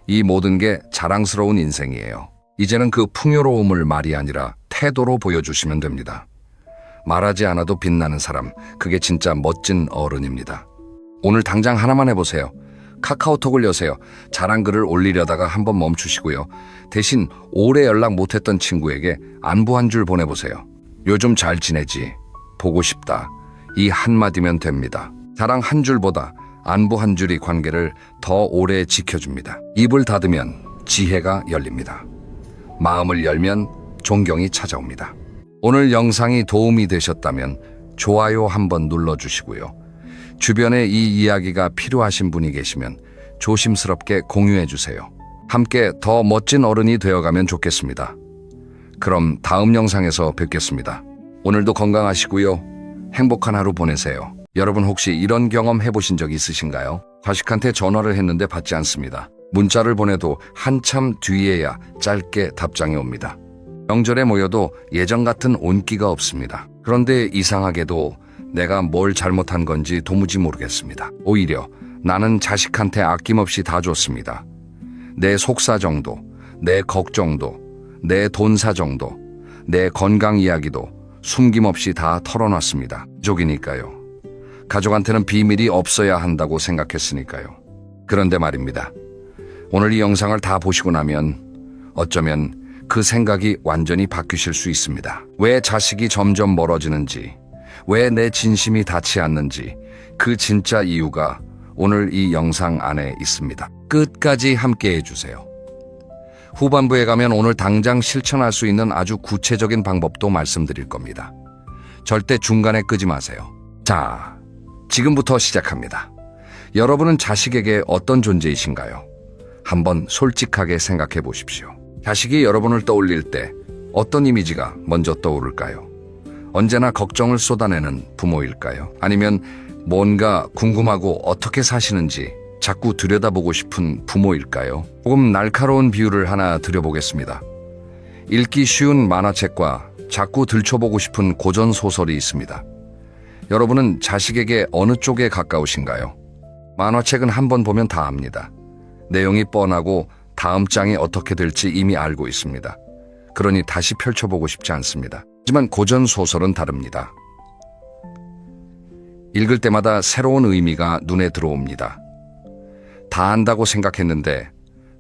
이 모든 게 자랑스러운 인생이에요. 이제는 그 풍요로움을 말이 아니라 태도로 보여주시면 됩니다. 말하지 않아도 빛나는 사람, 그게 진짜 멋진 어른입니다. 오늘 당장 하나만 해보세요. 카카오톡을 여세요. 자랑글을 올리려다가 한번 멈추시고요. 대신 오래 연락 못했던 친구에게 안부 한 줄 보내보세요. 요즘 잘 지내지? 보고 싶다. 이 한마디면 됩니다. 자랑 한 줄보다 안부 한 줄이 관계를 더 오래 지켜줍니다. 입을 닫으면 지혜가 열립니다. 마음을 열면 존경이 찾아옵니다. 오늘 영상이 도움이 되셨다면 좋아요 한번 눌러주시고요. 주변에 이 이야기가 필요하신 분이 계시면 조심스럽게 공유해 주세요. 함께 더 멋진 어른이 되어가면 좋겠습니다. 그럼 다음 영상에서 뵙겠습니다. 오늘도 건강하시고요. 행복한 하루 보내세요. 여러분 혹시 이런 경험 해보신 적 있으신가요? 자식한테 전화를 했는데 받지 않습니다. 문자를 보내도 한참 뒤에야 짧게 답장이 옵니다. 명절에 모여도 예전 같은 온기가 없습니다. 그런데 이상하게도 내가 뭘 잘못한 건지 도무지 모르겠습니다. 오히려 나는 자식한테 아낌없이 다 줬습니다. 내 속사정도, 내 걱정도, 내 돈사정도, 내 건강 이야기도 숨김없이 다 털어놨습니다. 가족이니까요. 가족한테는 비밀이 없어야 한다고 생각했으니까요. 그런데 말입니다. 오늘 이 영상을 다 보시고 나면 어쩌면 그 생각이 완전히 바뀌실 수 있습니다. 왜 자식이 점점 멀어지는지, 왜 내 진심이 닿지 않는지, 그 진짜 이유가 오늘 이 영상 안에 있습니다. 끝까지 함께 해주세요. 후반부에 가면 오늘 당장 실천할 수 있는 아주 구체적인 방법도 말씀드릴 겁니다. 절대 중간에 끄지 마세요. 자, 지금부터 시작합니다. 여러분은 자식에게 어떤 존재이신가요? 한번 솔직하게 생각해 보십시오. 자식이 여러분을 떠올릴 때 어떤 이미지가 먼저 떠오를까요? 언제나 걱정을 쏟아내는 부모일까요? 아니면 뭔가 궁금하고 어떻게 사시는지 자꾸 들여다보고 싶은 부모일까요? 조금 날카로운 비유를 하나 드려보겠습니다. 읽기 쉬운 만화책과 자꾸 들춰보고 싶은 고전 소설이 있습니다. 여러분은 자식에게 어느 쪽에 가까우신가요? 만화책은 한 번 보면 다 압니다. 내용이 뻔하고 다음 장이 어떻게 될지 이미 알고 있습니다. 그러니 다시 펼쳐보고 싶지 않습니다. 하지만 고전 소설은 다릅니다. 읽을 때마다 새로운 의미가 눈에 들어옵니다. 다 안다고 생각했는데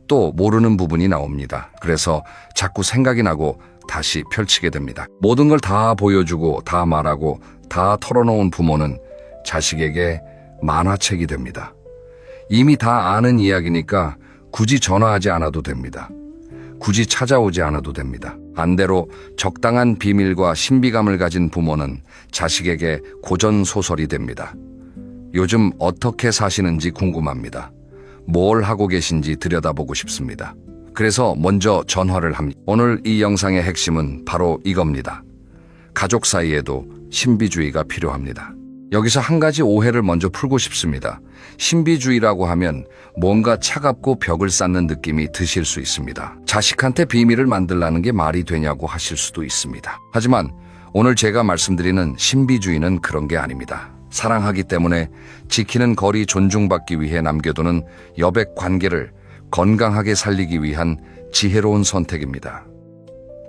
또 모르는 부분이 나옵니다. 그래서 자꾸 생각이 나고 다시 펼치게 됩니다. 모든 걸 다 보여주고 다 말하고 다 털어놓은 부모는 자식에게 만화책이 됩니다. 이미 다 아는 이야기니까 굳이 전화하지 않아도 됩니다. 굳이 찾아오지 않아도 됩니다. 반대로 적당한 비밀과 신비감을 가진 부모는 자식에게 고전 소설이 됩니다. 요즘 어떻게 사시는지 궁금합니다. 뭘 하고 계신지 들여다보고 싶습니다. 그래서 먼저 전화를 합니다. 오늘 이 영상의 핵심은 바로 이겁니다. 가족 사이에도 신비주의가 필요합니다. 여기서 한 가지 오해를 먼저 풀고 싶습니다. 신비주의라고 하면 뭔가 차갑고 벽을 쌓는 느낌이 드실 수 있습니다. 자식한테 비밀을 만들라는 게 말이 되냐고 하실 수도 있습니다. 하지만 오늘 제가 말씀드리는 신비주의는 그런 게 아닙니다. 사랑하기 때문에 지키는 거리 존중받기 위해 남겨두는 여백 관계를 건강하게 살리기 위한 지혜로운 선택입니다.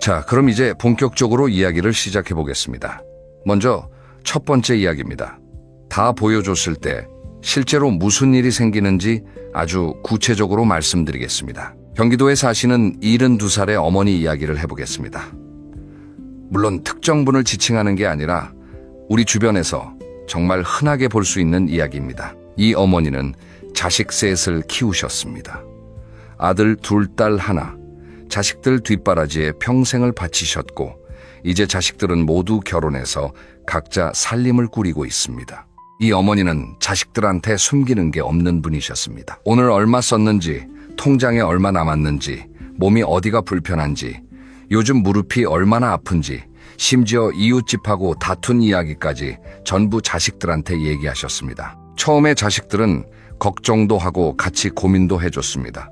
자, 그럼 이제 본격적으로 이야기를 시작해 보겠습니다. 먼저 첫 번째 이야기입니다. 다 보여줬을 때 실제로 무슨 일이 생기는지 아주 구체적으로 말씀드리겠습니다. 경기도에 사시는 72살의 어머니 이야기를 해보겠습니다. 물론 특정 분을 지칭하는 게 아니라 우리 주변에서 정말 흔하게 볼 수 있는 이야기입니다. 이 어머니는 자식 셋을 키우셨습니다. 아들 둘, 딸 하나, 자식들 뒷바라지에 평생을 바치셨고 이제 자식들은 모두 결혼해서 각자 살림을 꾸리고 있습니다. 이 어머니는 자식들한테 숨기는 게 없는 분이셨습니다. 오늘 얼마 썼는지, 통장에 얼마 남았는지, 몸이 어디가 불편한지, 요즘 무릎이 얼마나 아픈지, 심지어 이웃집하고 다툰 이야기까지 전부 자식들한테 얘기하셨습니다. 처음에 자식들은 걱정도 하고 같이 고민도 해줬습니다.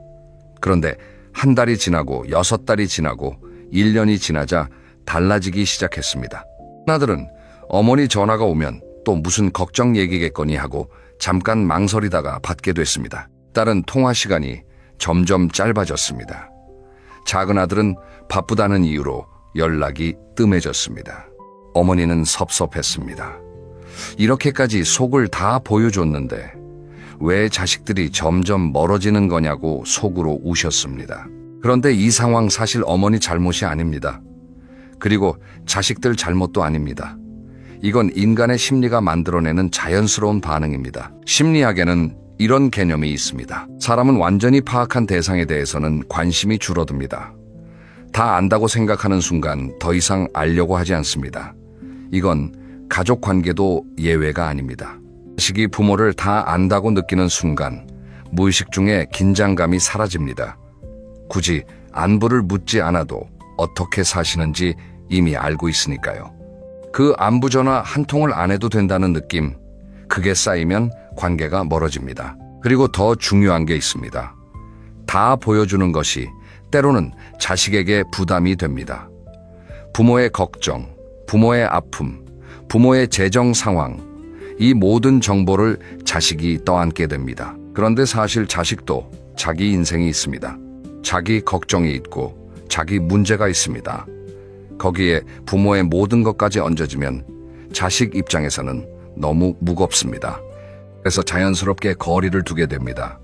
그런데 한 달이 지나고 6달이 지나고 1년이 지나자 달라지기 시작했습니다. 아들은 어머니 전화가 오면 또 무슨 걱정 얘기겠거니 하고 잠깐 망설이다가 받게 됐습니다. 딸은 통화 시간이 점점 짧아졌습니다. 작은 아들은 바쁘다는 이유로 연락이 뜸해졌습니다. 어머니는 섭섭했습니다. 이렇게까지 속을 다 보여줬는데 왜 자식들이 점점 멀어지는 거냐고 속으로 우셨습니다. 그런데 이 상황 사실 어머니 잘못이 아닙니다. 그리고 자식들 잘못도 아닙니다. 이건 인간의 심리가 만들어내는 자연스러운 반응입니다. 심리학에는 이런 개념이 있습니다. 사람은 완전히 파악한 대상에 대해서는 관심이 줄어듭니다. 다 안다고 생각하는 순간 더 이상 알려고 하지 않습니다. 이건 가족 관계도 예외가 아닙니다. 자식이 부모를 다 안다고 느끼는 순간 무의식 중에 긴장감이 사라집니다. 굳이 안부를 묻지 않아도 어떻게 사시는지 이미 알고 있으니까요. 그 안부 전화 한 통을 안 해도 된다는 느낌, 그게 쌓이면 관계가 멀어집니다. 그리고 더 중요한 게 있습니다. 다 보여주는 것이 때로는 자식에게 부담이 됩니다. 부모의 걱정, 부모의 아픔, 부모의 재정 상황, 이 모든 정보를 자식이 떠안게 됩니다. 그런데 사실 자식도 자기 인생이 있습니다. 자기 걱정이 있고 자기 문제가 있습니다. 거기에 부모의 모든 것까지 얹어지면 자식 입장에서는 너무 무겁습니다. 그래서 자연스럽게 거리를 두게 됩니다.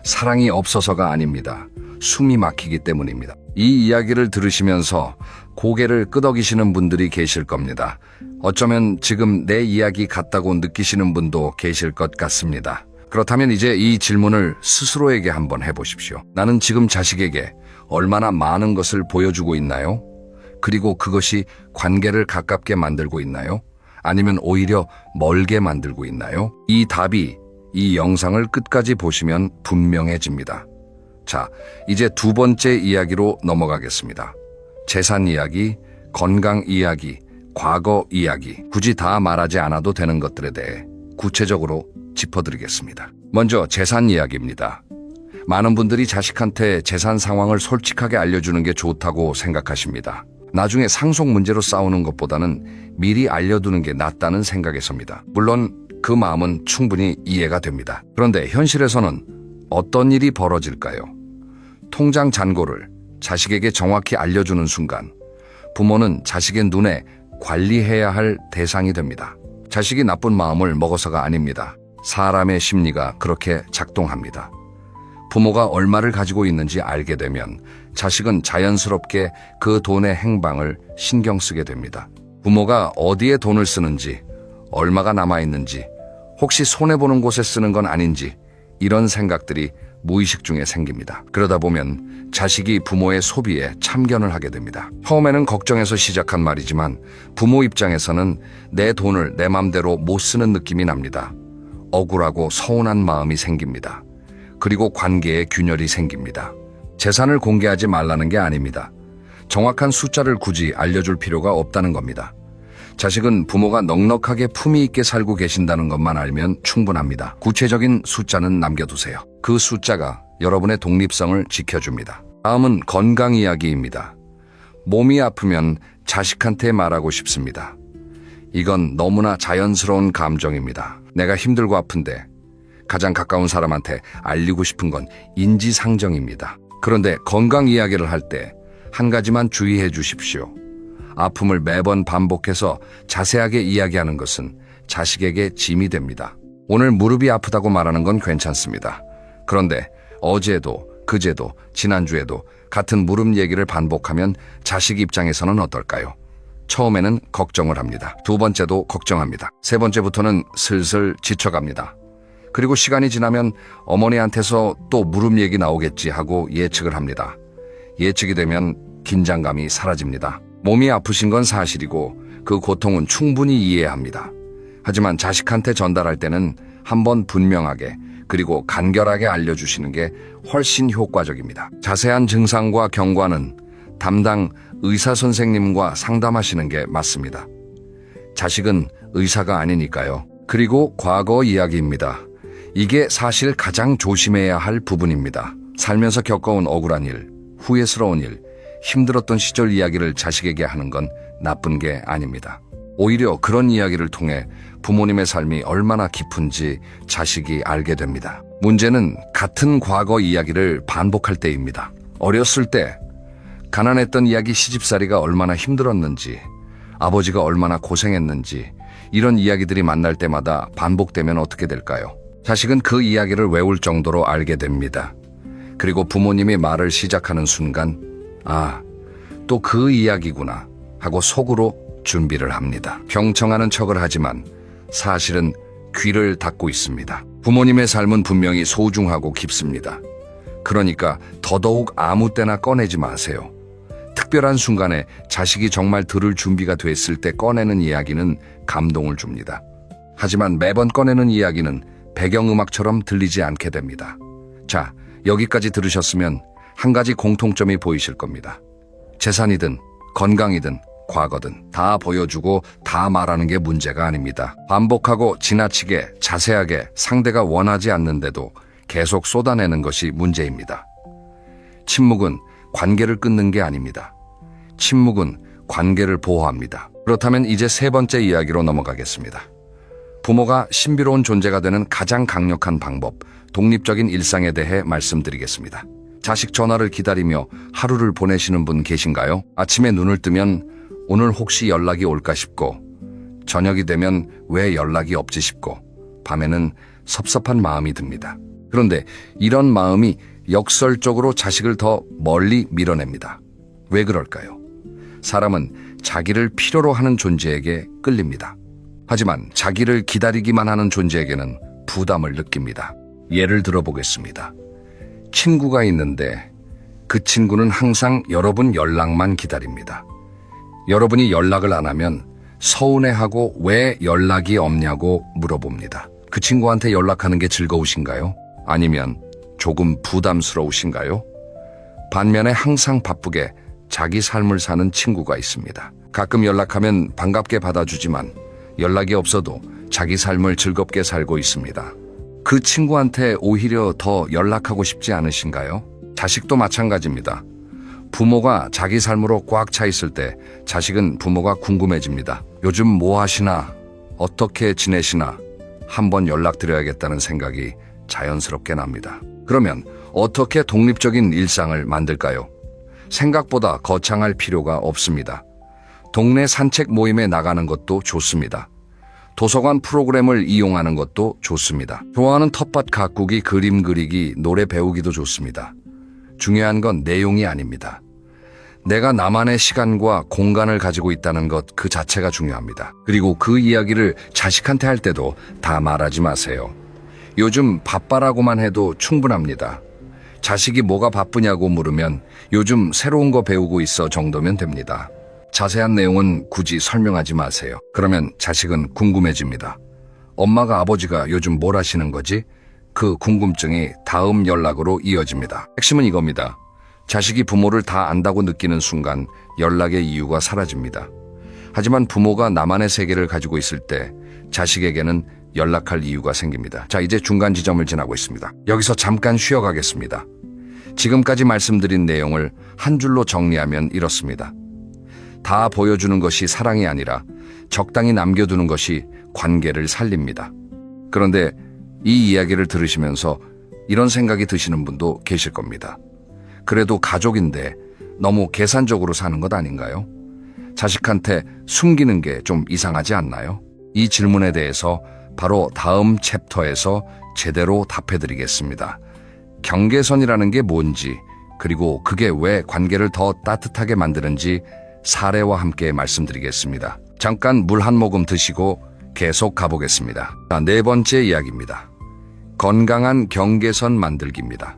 사랑이 없어서가 아닙니다. 숨이 막히기 때문입니다. 이 이야기를 들으시면서 고개를 끄덕이시는 분들이 계실 겁니다. 어쩌면 지금 내 이야기 같다고 느끼시는 분도 계실 것 같습니다. 그렇다면 이제 이 질문을 스스로에게 한번 해보십시오. 나는 지금 자식에게 얼마나 많은 것을 보여주고 있나요? 그리고 그것이 관계를 가깝게 만들고 있나요? 아니면 오히려 멀게 만들고 있나요? 이 답이 이 영상을 끝까지 보시면 분명해집니다. 자, 이제 두 번째 이야기로 넘어가겠습니다. 재산 이야기, 건강 이야기, 과거 이야기, 굳이 다 말하지 않아도 되는 것들에 대해 구체적으로 짚어드리겠습니다. 먼저 재산 이야기입니다. 많은 분들이 자식한테 재산 상황을 솔직하게 알려주는 게 좋다고 생각하십니다. 나중에 상속 문제로 싸우는 것보다는 미리 알려두는 게 낫다는 생각에서입니다. 물론 그 마음은 충분히 이해가 됩니다. 그런데 현실에서는 어떤 일이 벌어질까요? 통장 잔고를 자식에게 정확히 알려주는 순간 부모는 자식의 눈에 관리해야 할 대상이 됩니다. 자식이 나쁜 마음을 먹어서가 아닙니다. 사람의 심리가 그렇게 작동합니다. 부모가 얼마를 가지고 있는지 알게 되면 자식은 자연스럽게 그 돈의 행방을 신경 쓰게 됩니다. 부모가 어디에 돈을 쓰는지, 얼마가 남아있는지, 혹시 손해보는 곳에 쓰는 건 아닌지 이런 생각들이 무의식 중에 생깁니다. 그러다 보면 자식이 부모의 소비에 참견을 하게 됩니다. 처음에는 걱정해서 시작한 말이지만 부모 입장에서는 내 돈을 내 맘대로 못 쓰는 느낌이 납니다. 억울하고 서운한 마음이 생깁니다. 그리고 관계에 균열이 생깁니다. 재산을 공개하지 말라는 게 아닙니다. 정확한 숫자를 굳이 알려줄 필요가 없다는 겁니다. 자식은 부모가 넉넉하게 품위 있게 살고 계신다는 것만 알면 충분합니다. 구체적인 숫자는 남겨두세요. 그 숫자가 여러분의 독립성을 지켜줍니다. 다음은 건강 이야기입니다. 몸이 아프면 자식한테 말하고 싶습니다. 이건 너무나 자연스러운 감정입니다. 내가 힘들고 아픈데 가장 가까운 사람한테 알리고 싶은 건 인지상정입니다. 그런데 건강 이야기를 할 때 한 가지만 주의해 주십시오. 아픔을 매번 반복해서 자세하게 이야기하는 것은 자식에게 짐이 됩니다. 오늘 무릎이 아프다고 말하는 건 괜찮습니다. 그런데 어제도, 그제도, 지난주에도 같은 무릎 얘기를 반복하면 자식 입장에서는 어떨까요? 처음에는 걱정을 합니다. 두 번째도 걱정합니다. 세 번째부터는 슬슬 지쳐갑니다. 그리고 시간이 지나면 어머니한테서 또 무릎 얘기 나오겠지 하고 예측을 합니다. 예측이 되면 긴장감이 사라집니다. 몸이 아프신 건 사실이고 그 고통은 충분히 이해합니다. 하지만 자식한테 전달할 때는 한번 분명하게 그리고 간결하게 알려주시는 게 훨씬 효과적입니다. 자세한 증상과 경과는 담당 의사 선생님과 상담하시는 게 맞습니다. 자식은 의사가 아니니까요. 그리고 과거 이야기입니다. 이게 사실 가장 조심해야 할 부분입니다. 살면서 겪어온 억울한 일, 후회스러운 일, 힘들었던 시절 이야기를 자식에게 하는 건 나쁜 게 아닙니다. 오히려 그런 이야기를 통해 부모님의 삶이 얼마나 깊은지 자식이 알게 됩니다. 문제는 같은 과거 이야기를 반복할 때입니다. 어렸을 때 가난했던 이야기, 시집살이가 얼마나 힘들었는지, 아버지가 얼마나 고생했는지 이런 이야기들이 만날 때마다 반복되면 어떻게 될까요? 자식은 그 이야기를 외울 정도로 알게 됩니다. 그리고 부모님이 말을 시작하는 순간 아, 또 그 이야기구나 하고 속으로 준비를 합니다. 경청하는 척을 하지만 사실은 귀를 닫고 있습니다. 부모님의 삶은 분명히 소중하고 깊습니다. 그러니까 더더욱 아무 때나 꺼내지 마세요. 특별한 순간에 자식이 정말 들을 준비가 됐을 때 꺼내는 이야기는 감동을 줍니다. 하지만 매번 꺼내는 이야기는 배경음악처럼 들리지 않게 됩니다. 자, 여기까지 들으셨으면 한 가지 공통점이 보이실 겁니다. 재산이든 건강이든 과거든 다 보여주고 다 말하는 게 문제가 아닙니다. 반복하고 지나치게 자세하게 상대가 원하지 않는데도 계속 쏟아내는 것이 문제입니다. 침묵은 관계를 끊는 게 아닙니다. 침묵은 관계를 보호합니다. 그렇다면 이제 세 번째 이야기로 넘어가겠습니다. 부모가 신비로운 존재가 되는 가장 강력한 방법, 독립적인 일상에 대해 말씀드리겠습니다. 자식 전화를 기다리며 하루를 보내시는 분 계신가요? 아침에 눈을 뜨면 오늘 혹시 연락이 올까 싶고, 저녁이 되면 왜 연락이 없지 싶고, 밤에는 섭섭한 마음이 듭니다. 그런데 이런 마음이 역설적으로 자식을 더 멀리 밀어냅니다. 왜 그럴까요? 사람은 자기를 필요로 하는 존재에게 끌립니다. 하지만 자기를 기다리기만 하는 존재에게는 부담을 느낍니다. 예를 들어보겠습니다. 친구가 있는데 그 친구는 항상 여러분 연락만 기다립니다. 여러분이 연락을 안 하면 서운해하고 왜 연락이 없냐고 물어봅니다. 그 친구한테 연락하는 게 즐거우신가요? 아니면 조금 부담스러우신가요? 반면에 항상 바쁘게 자기 삶을 사는 친구가 있습니다. 가끔 연락하면 반갑게 받아주지만 연락이 없어도 자기 삶을 즐겁게 살고 있습니다. 그 친구한테 오히려 더 연락하고 싶지 않으신가요? 자식도 마찬가지입니다. 부모가 자기 삶으로 꽉 차 있을 때 자식은 부모가 궁금해집니다. 요즘 뭐 하시나? 어떻게 지내시나? 한번 연락드려야겠다는 생각이 자연스럽게 납니다. 그러면 어떻게 독립적인 일상을 만들까요? 생각보다 거창할 필요가 없습니다. 동네 산책 모임에 나가는 것도 좋습니다. 도서관 프로그램을 이용하는 것도 좋습니다. 좋아하는 텃밭 가꾸기, 그림 그리기, 노래 배우기도 좋습니다. 중요한 건 내용이 아닙니다. 내가 나만의 시간과 공간을 가지고 있다는 것 그 자체가 중요합니다. 그리고 그 이야기를 자식한테 할 때도 다 말하지 마세요. 요즘 바빠라고만 해도 충분합니다. 자식이 뭐가 바쁘냐고 물으면 요즘 새로운 거 배우고 있어 정도면 됩니다. 자세한 내용은 굳이 설명하지 마세요. 그러면 자식은 궁금해집니다. 엄마가 아버지가 요즘 뭘 하시는 거지? 그 궁금증이 다음 연락으로 이어집니다. 핵심은 이겁니다. 자식이 부모를 다 안다고 느끼는 순간 연락의 이유가 사라집니다. 하지만 부모가 나만의 세계를 가지고 있을 때 자식에게는 연락할 이유가 생깁니다. 자, 이제 중간 지점을 지나고 있습니다. 여기서 잠깐 쉬어가겠습니다. 지금까지 말씀드린 내용을 한 줄로 정리하면 이렇습니다. 다 보여주는 것이 사랑이 아니라 적당히 남겨두는 것이 관계를 살립니다. 그런데 이 이야기를 들으시면서 이런 생각이 드시는 분도 계실 겁니다. 그래도 가족인데 너무 계산적으로 사는 것 아닌가요? 자식한테 숨기는 게 좀 이상하지 않나요? 이 질문에 대해서 바로 다음 챕터에서 제대로 답해드리겠습니다. 경계선이라는 게 뭔지, 그리고 그게 왜 관계를 더 따뜻하게 만드는지 사례와 함께 말씀드리겠습니다. 잠깐 물 한 모금 드시고 계속 가보겠습니다. 자, 네 번째 이야기입니다. 건강한 경계선 만들기입니다.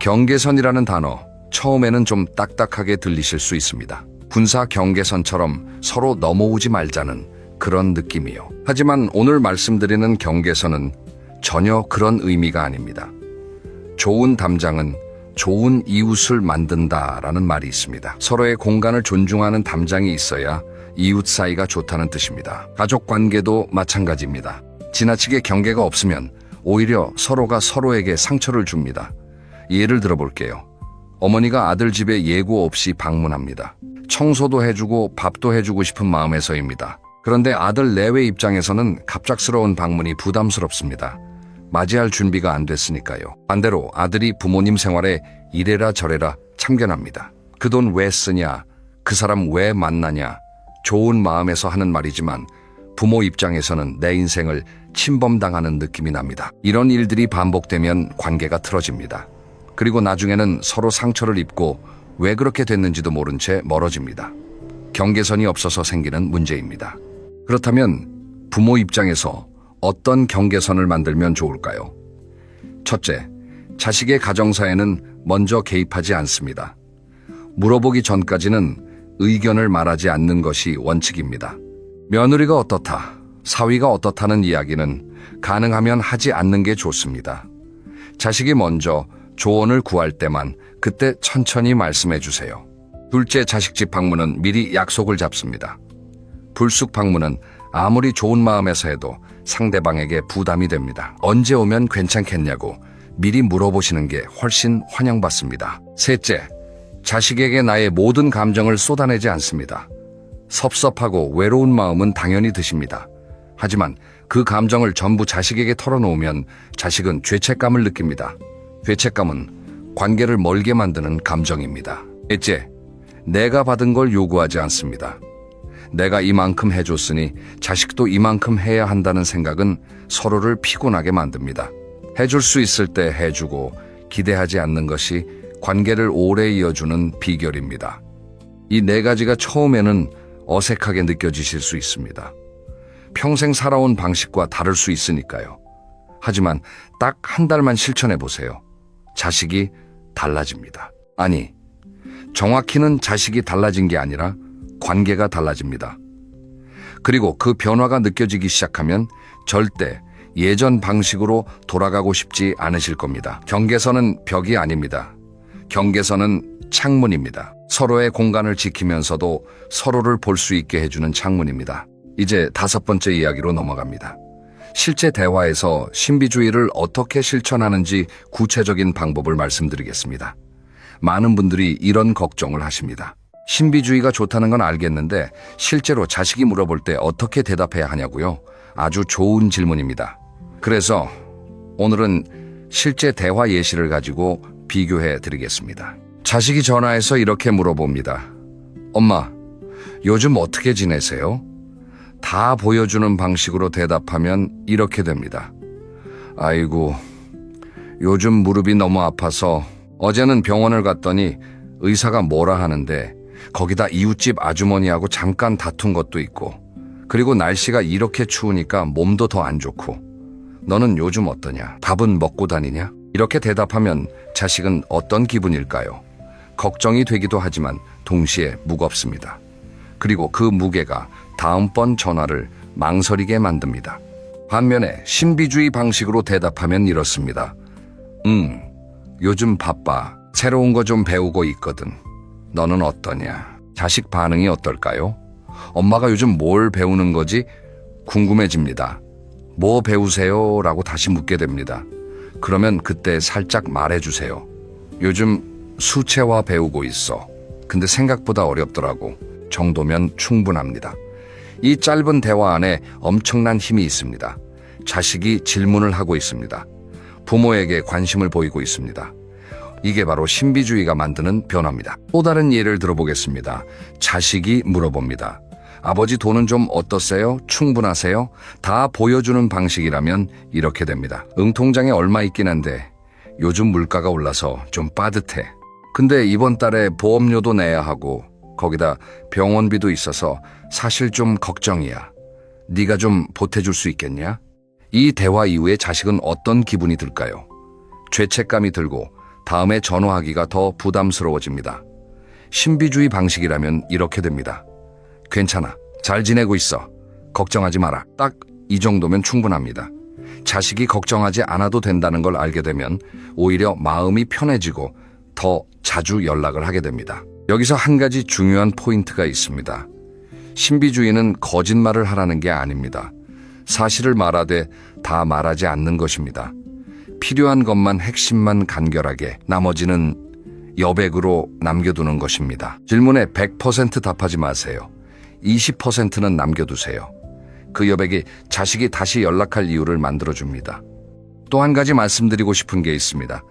경계선이라는 단어, 처음에는 좀 딱딱하게 들리실 수 있습니다. 군사 경계선처럼 서로 넘어오지 말자는 그런 느낌이요. 하지만 오늘 말씀드리는 경계선은 전혀 그런 의미가 아닙니다. 좋은 담장은 좋은 이웃을 만든다라는 말이 있습니다. 서로의 공간을 존중하는 담장이 있어야 이웃 사이가 좋다는 뜻입니다. 가족 관계도 마찬가지입니다. 지나치게 경계가 없으면 오히려 서로가 서로에게 상처를 줍니다. 예를 들어볼게요. 어머니가 아들 집에 예고 없이 방문합니다. 청소도 해주고 밥도 해주고 싶은 마음에서입니다. 그런데 아들 내외 입장에서는 갑작스러운 방문이 부담스럽습니다. 맞이할 준비가 안 됐으니까요. 반대로 아들이 부모님 생활에 이래라 저래라 참견합니다. 그 돈 왜 쓰냐? 그 사람 왜 만나냐? 좋은 마음에서 하는 말이지만 부모 입장에서는 내 인생을 침범당하는 느낌이 납니다. 이런 일들이 반복되면 관계가 틀어집니다. 그리고 나중에는 서로 상처를 입고 왜 그렇게 됐는지도 모른 채 멀어집니다. 경계선이 없어서 생기는 문제입니다. 그렇다면 부모 입장에서 어떤 경계선을 만들면 좋을까요? 첫째, 자식의 가정사에는 먼저 개입하지 않습니다. 물어보기 전까지는 의견을 말하지 않는 것이 원칙입니다. 며느리가 어떻다, 사위가 어떻다는 이야기는 가능하면 하지 않는 게 좋습니다. 자식이 먼저 조언을 구할 때만 그때 천천히 말씀해 주세요. 둘째, 자식 집 방문은 미리 약속을 잡습니다. 불쑥 방문은 아무리 좋은 마음에서 해도 상대방에게 부담이 됩니다. 언제 오면 괜찮겠냐고 미리 물어보시는 게 훨씬 환영받습니다. 셋째, 자식에게 나의 모든 감정을 쏟아내지 않습니다. 섭섭하고 외로운 마음은 당연히 드십니다. 하지만 그 감정을 전부 자식에게 털어놓으면 자식은 죄책감을 느낍니다. 죄책감은 관계를 멀게 만드는 감정입니다. 넷째, 내가 받은 걸 요구하지 않습니다. 내가 이만큼 해줬으니 자식도 이만큼 해야 한다는 생각은 서로를 피곤하게 만듭니다. 해줄 수 있을 때 해주고 기대하지 않는 것이 관계를 오래 이어주는 비결입니다. 이 네 가지가 처음에는 어색하게 느껴지실 수 있습니다. 평생 살아온 방식과 다를 수 있으니까요. 하지만 딱 한 달만 실천해 보세요. 자식이 달라집니다. 아니, 정확히는 자식이 달라진 게 아니라 관계가 달라집니다. 그리고 그 변화가 느껴지기 시작하면 절대 예전 방식으로 돌아가고 싶지 않으실 겁니다. 경계선은 벽이 아닙니다. 경계선은 창문입니다. 서로의 공간을 지키면서도 서로를 볼 수 있게 해주는 창문입니다. 이제 다섯 번째 이야기로 넘어갑니다. 실제 대화에서 신비주의를 어떻게 실천하는지 구체적인 방법을 말씀드리겠습니다. 많은 분들이 이런 걱정을 하십니다. 신비주의가 좋다는 건 알겠는데 실제로 자식이 물어볼 때 어떻게 대답해야 하냐고요? 아주 좋은 질문입니다. 그래서 오늘은 실제 대화 예시를 가지고 비교해 드리겠습니다. 자식이 전화해서 이렇게 물어봅니다. 엄마, 요즘 어떻게 지내세요? 다 보여주는 방식으로 대답하면 이렇게 됩니다. 아이고, 요즘 무릎이 너무 아파서 어제는 병원을 갔더니 의사가 뭐라 하는데 거기다 이웃집 아주머니하고 잠깐 다툰 것도 있고 그리고 날씨가 이렇게 추우니까 몸도 더 안 좋고 너는 요즘 어떠냐? 밥은 먹고 다니냐? 이렇게 대답하면 자식은 어떤 기분일까요? 걱정이 되기도 하지만 동시에 무겁습니다. 그리고 그 무게가 다음번 전화를 망설이게 만듭니다. 반면에 신비주의 방식으로 대답하면 이렇습니다. 요즘 바빠. 새로운 거 좀 배우고 있거든. 너는 어떠냐? 자식 반응이 어떨까요? 엄마가 요즘 뭘 배우는 거지? 궁금해집니다. 뭐 배우세요? 라고 다시 묻게 됩니다. 그러면 그때 살짝 말해주세요. 요즘 수채화 배우고 있어. 근데 생각보다 어렵더라고. 정도면 충분합니다. 이 짧은 대화 안에 엄청난 힘이 있습니다. 자식이 질문을 하고 있습니다. 부모에게 관심을 보이고 있습니다. 이게 바로 신비주의가 만드는 변화입니다. 또 다른 예를 들어보겠습니다. 자식이 물어봅니다. 아버지 돈은 좀 어떠세요? 충분하세요? 다 보여주는 방식이라면 이렇게 됩니다. 통장에 얼마 있긴 한데 요즘 물가가 올라서 좀 빠듯해. 근데 이번 달에 보험료도 내야 하고 거기다 병원비도 있어서 사실 좀 걱정이야. 네가 좀 보태줄 수 있겠냐? 이 대화 이후에 자식은 어떤 기분이 들까요? 죄책감이 들고 다음에 전화하기가 더 부담스러워집니다. 신비주의 방식이라면 이렇게 됩니다. 괜찮아. 잘 지내고 있어. 걱정하지 마라. 딱 이 정도면 충분합니다. 자식이 걱정하지 않아도 된다는 걸 알게 되면 오히려 마음이 편해지고 더 자주 연락을 하게 됩니다. 여기서 한 가지 중요한 포인트가 있습니다. 신비주의는 거짓말을 하라는 게 아닙니다. 사실을 말하되 다 말하지 않는 것입니다. 필요한 것만 핵심만 간결하게 나머지는 여백으로 남겨두는 것입니다. 질문에 100% 답하지 마세요. 20%는 남겨두세요. 그 여백이 자식이 다시 연락할 이유를 만들어줍니다. 또 한 가지 말씀드리고 싶은 게 있습니다.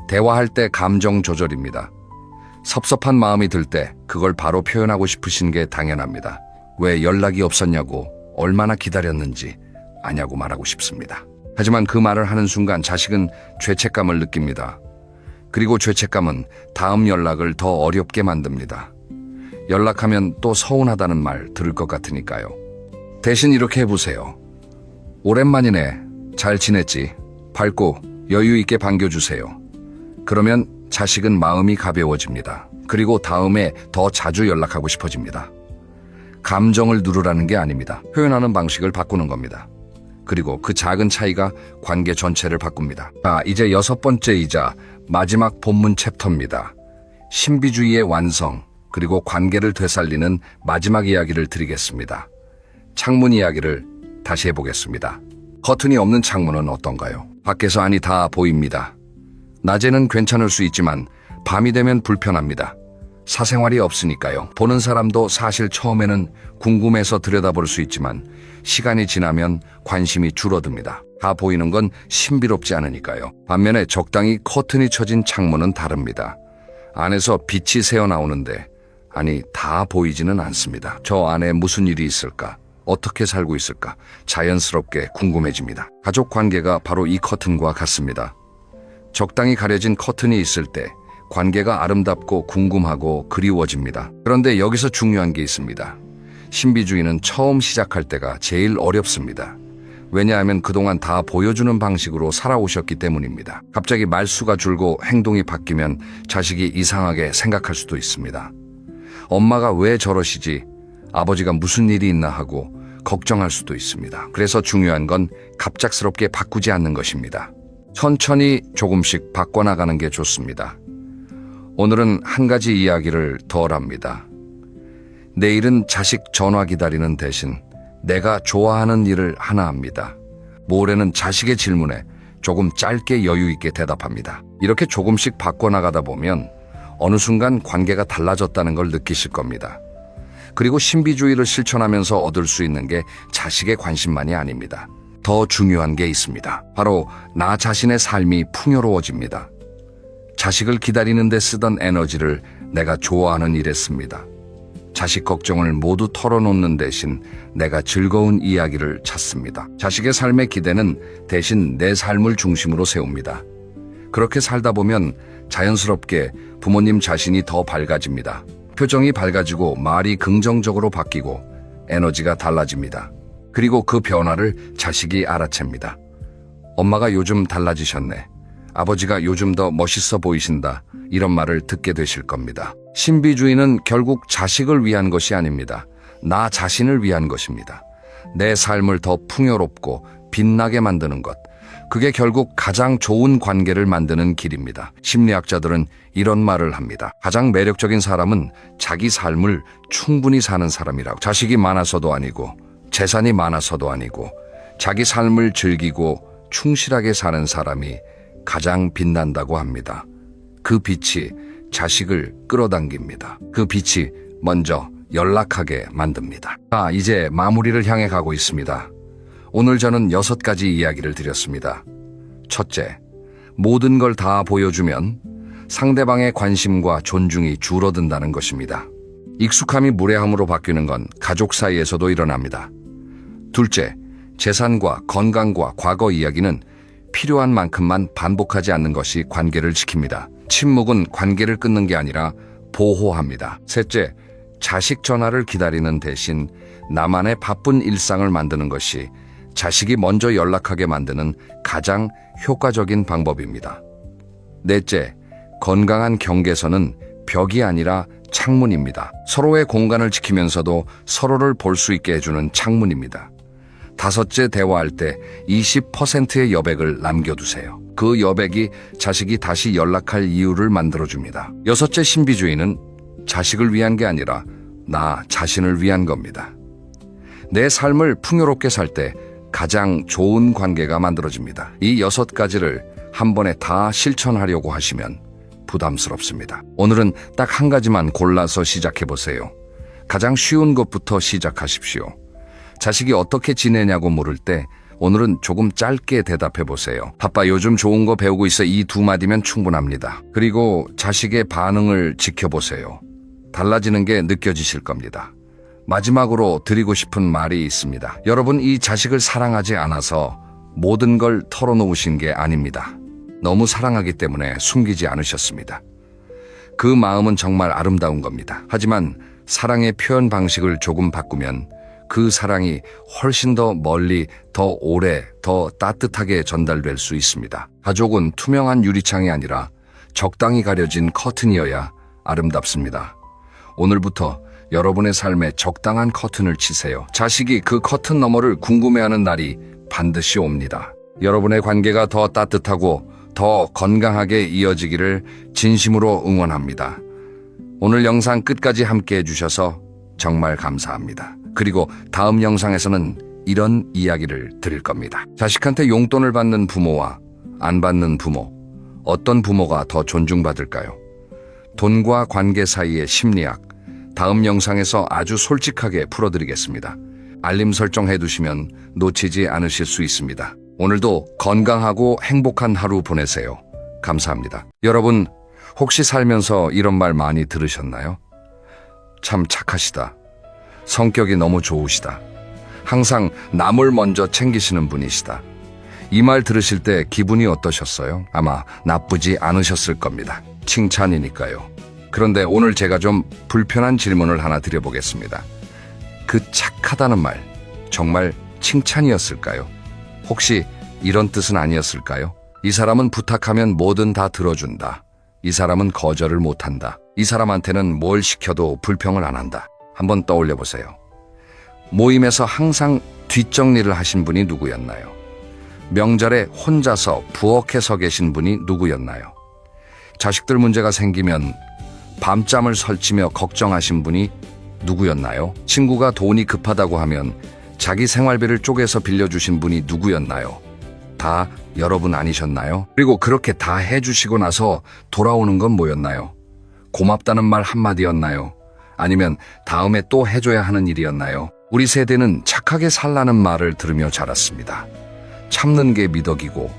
대화할 때 감정 조절입니다. 섭섭한 마음이 들 때 그걸 바로 표현하고 싶으신 게 당연합니다. 왜 연락이 없었냐고, 얼마나 기다렸는지 아냐고 말하고 싶습니다. 하지만 그 말을 하는 순간 자식은 죄책감을 느낍니다. 그리고 죄책감은 다음 연락을 더 어렵게 만듭니다. 연락하면 또 서운하다는 말 들을 것 같으니까요. 대신 이렇게 해보세요. 오랜만이네. 잘 지냈지? 밝고 여유 있게 반겨주세요. 그러면 자식은 마음이 가벼워집니다. 그리고 다음에 더 자주 연락하고 싶어집니다. 감정을 누르라는 게 아닙니다. 표현하는 방식을 바꾸는 겁니다. 그리고 그 작은 차이가 관계 전체를 바꿉니다. 이제 6번째이자 마지막 본문 챕터입니다. 신비주의의 완성, 그리고 관계를 되살리는 마지막 이야기를 드리겠습니다. 창문 이야기를 다시 해보겠습니다. 커튼이 없는 창문은 어떤가요? 밖에서 안이 다 보입니다. 낮에는 괜찮을 수 있지만 밤이 되면 불편합니다. 사생활이 없으니까요. 보는 사람도 사실 처음에는 궁금해서 들여다볼 수 있지만 시간이 지나면 관심이 줄어듭니다. 다 보이는 건 신비롭지 않으니까요. 반면에 적당히 커튼이 쳐진 창문은 다릅니다. 안에서 빛이 새어나오는데 아니 다 보이지는 않습니다. 저 안에 무슨 일이 있을까? 어떻게 살고 있을까? 자연스럽게 궁금해집니다. 가족 관계가 바로 이 커튼과 같습니다. 적당히 가려진 커튼이 있을 때 관계가 아름답고 궁금하고 그리워집니다. 그런데 여기서 중요한 게 있습니다. 신비주의는 처음 시작할 때가 제일 어렵습니다. 왜냐하면 그동안 다 보여주는 방식으로 살아오셨기 때문입니다. 갑자기 말수가 줄고 행동이 바뀌면 자식이 이상하게 생각할 수도 있습니다. 엄마가 왜 저러시지? 아버지가 무슨 일이 있나 하고 걱정할 수도 있습니다. 그래서 중요한 건 갑작스럽게 바꾸지 않는 것입니다. 천천히 조금씩 바꿔나가는 게 좋습니다. 오늘은 한 가지 이야기를 더 합니다. 내일은 자식 전화 기다리는 대신 내가 좋아하는 일을 하나 합니다. 모레는 자식의 질문에 조금 짧게 여유 있게 대답합니다. 이렇게 조금씩 바꿔나가다 보면 어느 순간 관계가 달라졌다는 걸 느끼실 겁니다. 그리고 신비주의를 실천하면서 얻을 수 있는 게 자식의 관심만이 아닙니다. 더 중요한 게 있습니다. 바로 나 자신의 삶이 풍요로워집니다. 자식을 기다리는 데 쓰던 에너지를 내가 좋아하는 일에 씁니다. 자식 걱정을 모두 털어놓는 대신 내가 즐거운 이야기를 찾습니다. 자식의 삶의 기대는 대신 내 삶을 중심으로 세웁니다. 그렇게 살다 보면 자연스럽게 부모님 자신이 더 밝아집니다. 표정이 밝아지고 말이 긍정적으로 바뀌고 에너지가 달라집니다. 그리고 그 변화를 자식이 알아챕니다. 엄마가 요즘 달라지셨네. 아버지가 요즘 더 멋있어 보이신다. 이런 말을 듣게 되실 겁니다. 신비주의는 결국 자식을 위한 것이 아닙니다. 나 자신을 위한 것입니다. 내 삶을 더 풍요롭고 빛나게 만드는 것, 그게 결국 가장 좋은 관계를 만드는 길입니다. 심리학자들은 이런 말을 합니다. 가장 매력적인 사람은 자기 삶을 충분히 사는 사람이라고. 자식이 많아서도 아니고 재산이 많아서도 아니고 자기 삶을 즐기고 충실하게 사는 사람이 가장 빛난다고 합니다. 그 빛이 자식을 끌어당깁니다. 그 빛이 먼저 연락하게 만듭니다. 이제 마무리를 향해 가고 있습니다. 오늘 저는 6가지 이야기를 드렸습니다. 첫째, 모든 걸 다 보여주면 상대방의 관심과 존중이 줄어든다는 것입니다. 익숙함이 무례함으로 바뀌는 건 가족 사이에서도 일어납니다. 둘째, 재산과 건강과 과거 이야기는 필요한 만큼만 반복하지 않는 것이 관계를 지킵니다. 침묵은 관계를 끊는 게 아니라 보호합니다. 셋째, 자식 전화를 기다리는 대신 나만의 바쁜 일상을 만드는 것이 자식이 먼저 연락하게 만드는 가장 효과적인 방법입니다. 넷째, 건강한 경계선은 벽이 아니라 창문입니다. 서로의 공간을 지키면서도 서로를 볼 수 있게 해주는 창문입니다. 다섯째, 대화할 때 20%의 여백을 남겨두세요. 그 여백이 자식이 다시 연락할 이유를 만들어줍니다. 여섯째, 신비주의는 자식을 위한 게 아니라 나 자신을 위한 겁니다. 내 삶을 풍요롭게 살 때 가장 좋은 관계가 만들어집니다. 이 6가지를 한 번에 다 실천하려고 하시면 부담스럽습니다. 오늘은 딱 한 가지만 골라서 시작해보세요. 가장 쉬운 것부터 시작하십시오. 자식이 어떻게 지내냐고 물을 때 오늘은 조금 짧게 대답해보세요. 아빠 요즘 좋은 거 배우고 있어. 이 2마디면 충분합니다. 그리고 자식의 반응을 지켜보세요. 달라지는 게 느껴지실 겁니다. 마지막으로 드리고 싶은 말이 있습니다. 여러분, 이 자식을 사랑하지 않아서 모든 걸 털어놓으신 게 아닙니다. 너무 사랑하기 때문에 숨기지 않으셨습니다. 그 마음은 정말 아름다운 겁니다. 하지만 사랑의 표현 방식을 조금 바꾸면 그 사랑이 훨씬 더 멀리, 더 오래, 더 따뜻하게 전달될 수 있습니다. 가족은 투명한 유리창이 아니라 적당히 가려진 커튼이어야 아름답습니다. 오늘부터 여러분의 삶에 적당한 커튼을 치세요. 자식이 그 커튼 너머를 궁금해하는 날이 반드시 옵니다. 여러분의 관계가 더 따뜻하고 더 건강하게 이어지기를 진심으로 응원합니다. 오늘 영상 끝까지 함께 해주셔서 정말 감사합니다. 그리고 다음 영상에서는 이런 이야기를 드릴 겁니다. 자식한테 용돈을 받는 부모와 안 받는 부모, 어떤 부모가 더 존중받을까요? 돈과 관계 사이의 심리학, 다음 영상에서 아주 솔직하게 풀어드리겠습니다. 알림 설정해 두시면 놓치지 않으실 수 있습니다. 오늘도 건강하고 행복한 하루 보내세요. 감사합니다. 여러분, 혹시 살면서 이런 말 많이 들으셨나요? 참 착하시다. 성격이 너무 좋으시다. 항상 남을 먼저 챙기시는 분이시다. 이 말 들으실 때 기분이 어떠셨어요? 아마 나쁘지 않으셨을 겁니다. 칭찬이니까요. 그런데 오늘 제가 좀 불편한 질문을 하나 드려보겠습니다. 그 착하다는 말, 정말 칭찬이었을까요? 혹시 이런 뜻은 아니었을까요? 이 사람은 부탁하면 뭐든 다 들어준다. 이 사람은 거절을 못한다. 이 사람한테는 뭘 시켜도 불평을 안 한다. 한번 떠올려 보세요. 모임에서 항상 뒷정리를 하신 분이 누구였나요? 명절에 혼자서 부엌에 계신 분이 누구였나요? 자식들 문제가 생기면 밤잠을 설치며 걱정하신 분이 누구였나요? 친구가 돈이 급하다고 하면 자기 생활비를 쪼개서 빌려주신 분이 누구였나요? 다 여러분 아니셨나요? 그리고 그렇게 다 해주시고 나서 돌아오는 건 뭐였나요? 고맙다는 말 한마디였나요? 아니면 다음에 또 해줘야 하는 일이었나요? 우리 세대는 착하게 살라는 말을 들으며 자랐습니다. 참는 게 미덕이고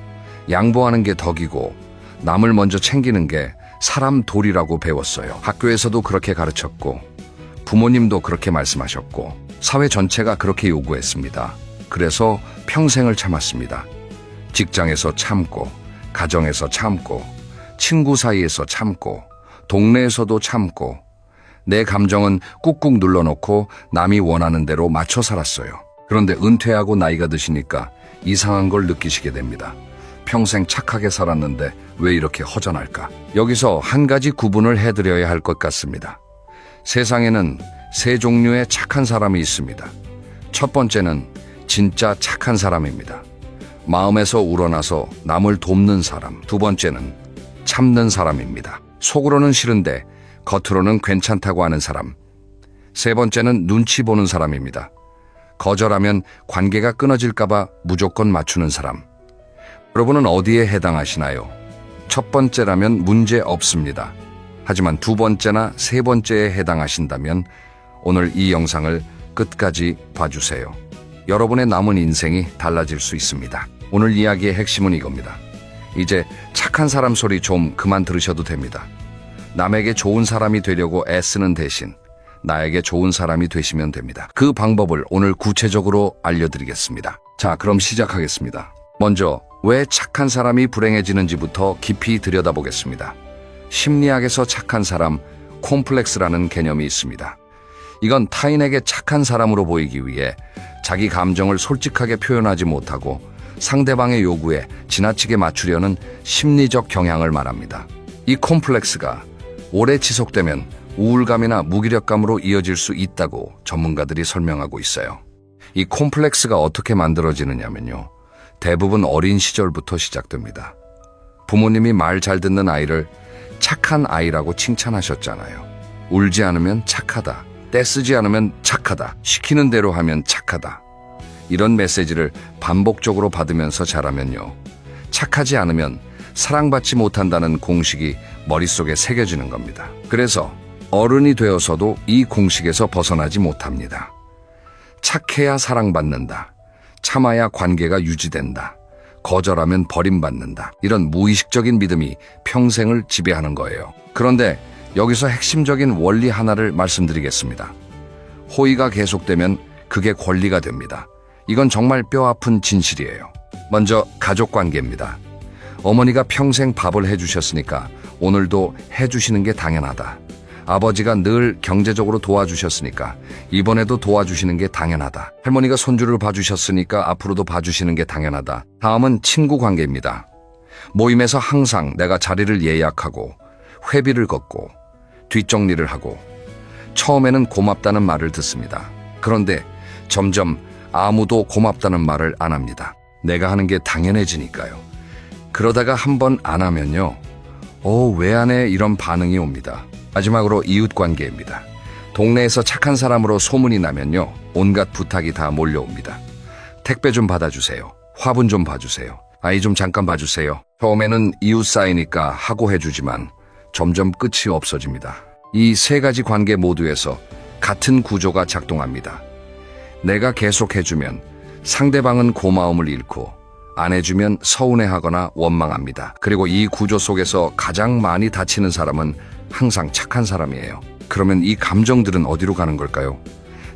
양보하는 게 덕이고 남을 먼저 챙기는 게 사람 도리라고 배웠어요. 학교에서도 그렇게 가르쳤고 부모님도 그렇게 말씀하셨고 사회 전체가 그렇게 요구했습니다. 그래서 평생을 참았습니다. 직장에서 참고, 가정에서 참고, 친구 사이에서 참고, 동네에서도 참고, 내 감정은 꾹꾹 눌러놓고 남이 원하는 대로 맞춰 살았어요. 그런데 은퇴하고 나이가 드시니까 이상한 걸 느끼시게 됩니다. 평생 착하게 살았는데 왜 이렇게 허전할까? 여기서 한 가지 구분을 해드려야 할 것 같습니다. 세상에는 세 종류의 착한 사람이 있습니다. 첫 번째는 진짜 착한 사람입니다. 마음에서 우러나서 남을 돕는 사람. 두 번째는 참는 사람입니다. 속으로는 싫은데 겉으로는 괜찮다고 하는 사람. 세 번째는 눈치 보는 사람입니다. 거절하면 관계가 끊어질까봐 무조건 맞추는 사람. 여러분은 어디에 해당하시나요? 첫 번째라면 문제 없습니다. 하지만 두 번째나 세 번째에 해당하신다면 오늘 이 영상을 끝까지 봐주세요. 여러분의 남은 인생이 달라질 수 있습니다. 오늘 이야기의 핵심은 이겁니다. 이제 착한 사람 소리 좀 그만 들으셔도 됩니다. 남에게 좋은 사람이 되려고 애쓰는 대신 나에게 좋은 사람이 되시면 됩니다. 그 방법을 오늘 구체적으로 알려드리겠습니다. 자, 그럼 시작하겠습니다. 먼저 왜 착한 사람이 불행해지는지부터 깊이 들여다보겠습니다. 심리학에서 착한 사람, 콤플렉스라는 개념이 있습니다. 이건 타인에게 착한 사람으로 보이기 위해 자기 감정을 솔직하게 표현하지 못하고 상대방의 요구에 지나치게 맞추려는 심리적 경향을 말합니다. 이 콤플렉스가 오래 지속되면 우울감이나 무기력감으로 이어질 수 있다고 전문가들이 설명하고 있어요. 이 콤플렉스가 어떻게 만들어지느냐면요. 대부분 어린 시절부터 시작됩니다. 부모님이 말 잘 듣는 아이를 착한 아이라고 칭찬하셨잖아요. 울지 않으면 착하다. 떼쓰지 않으면 착하다. 시키는 대로 하면 착하다. 이런 메시지를 반복적으로 받으면서 자라면요. 착하지 않으면 사랑받지 못한다는 공식이 머릿속에 새겨지는 겁니다. 그래서 어른이 되어서도 이 공식에서 벗어나지 못합니다. 착해야 사랑받는다. 참아야 관계가 유지된다. 거절하면 버림받는다. 이런 무의식적인 믿음이 평생을 지배하는 거예요. 그런데 여기서 핵심적인 원리 하나를 말씀드리겠습니다. 호의가 계속되면 그게 권리가 됩니다. 이건 정말 뼈아픈 진실이에요. 먼저 가족 관계입니다. 어머니가 평생 밥을 해주셨으니까 오늘도 해주시는 게 당연하다. 아버지가 늘 경제적으로 도와주셨으니까 이번에도 도와주시는 게 당연하다. 할머니가 손주를 봐주셨으니까 앞으로도 봐주시는 게 당연하다. 다음은 친구 관계입니다. 모임에서 항상 내가 자리를 예약하고 회비를 걷고 뒷정리를 하고 처음에는 고맙다는 말을 듣습니다. 그런데 점점 아무도 고맙다는 말을 안 합니다. 내가 하는 게 당연해지니까요. 그러다가 한 번 안 하면요. 왜 안 해? 이런 반응이 옵니다. 마지막으로 이웃관계입니다. 동네에서 착한 사람으로 소문이 나면요. 온갖 부탁이 다 몰려옵니다. 택배 좀 받아주세요. 화분 좀 봐주세요. 아이 좀 잠깐 봐주세요. 처음에는 이웃 사이니까 하고 해주지만 점점 끝이 없어집니다. 이 세 가지 관계 모두에서 같은 구조가 작동합니다. 내가 계속 해주면 상대방은 고마움을 잃고 안 해주면 서운해하거나 원망합니다. 그리고 이 구조 속에서 가장 많이 다치는 사람은 항상 착한 사람이에요. 그러면 이 감정들은 어디로 가는 걸까요?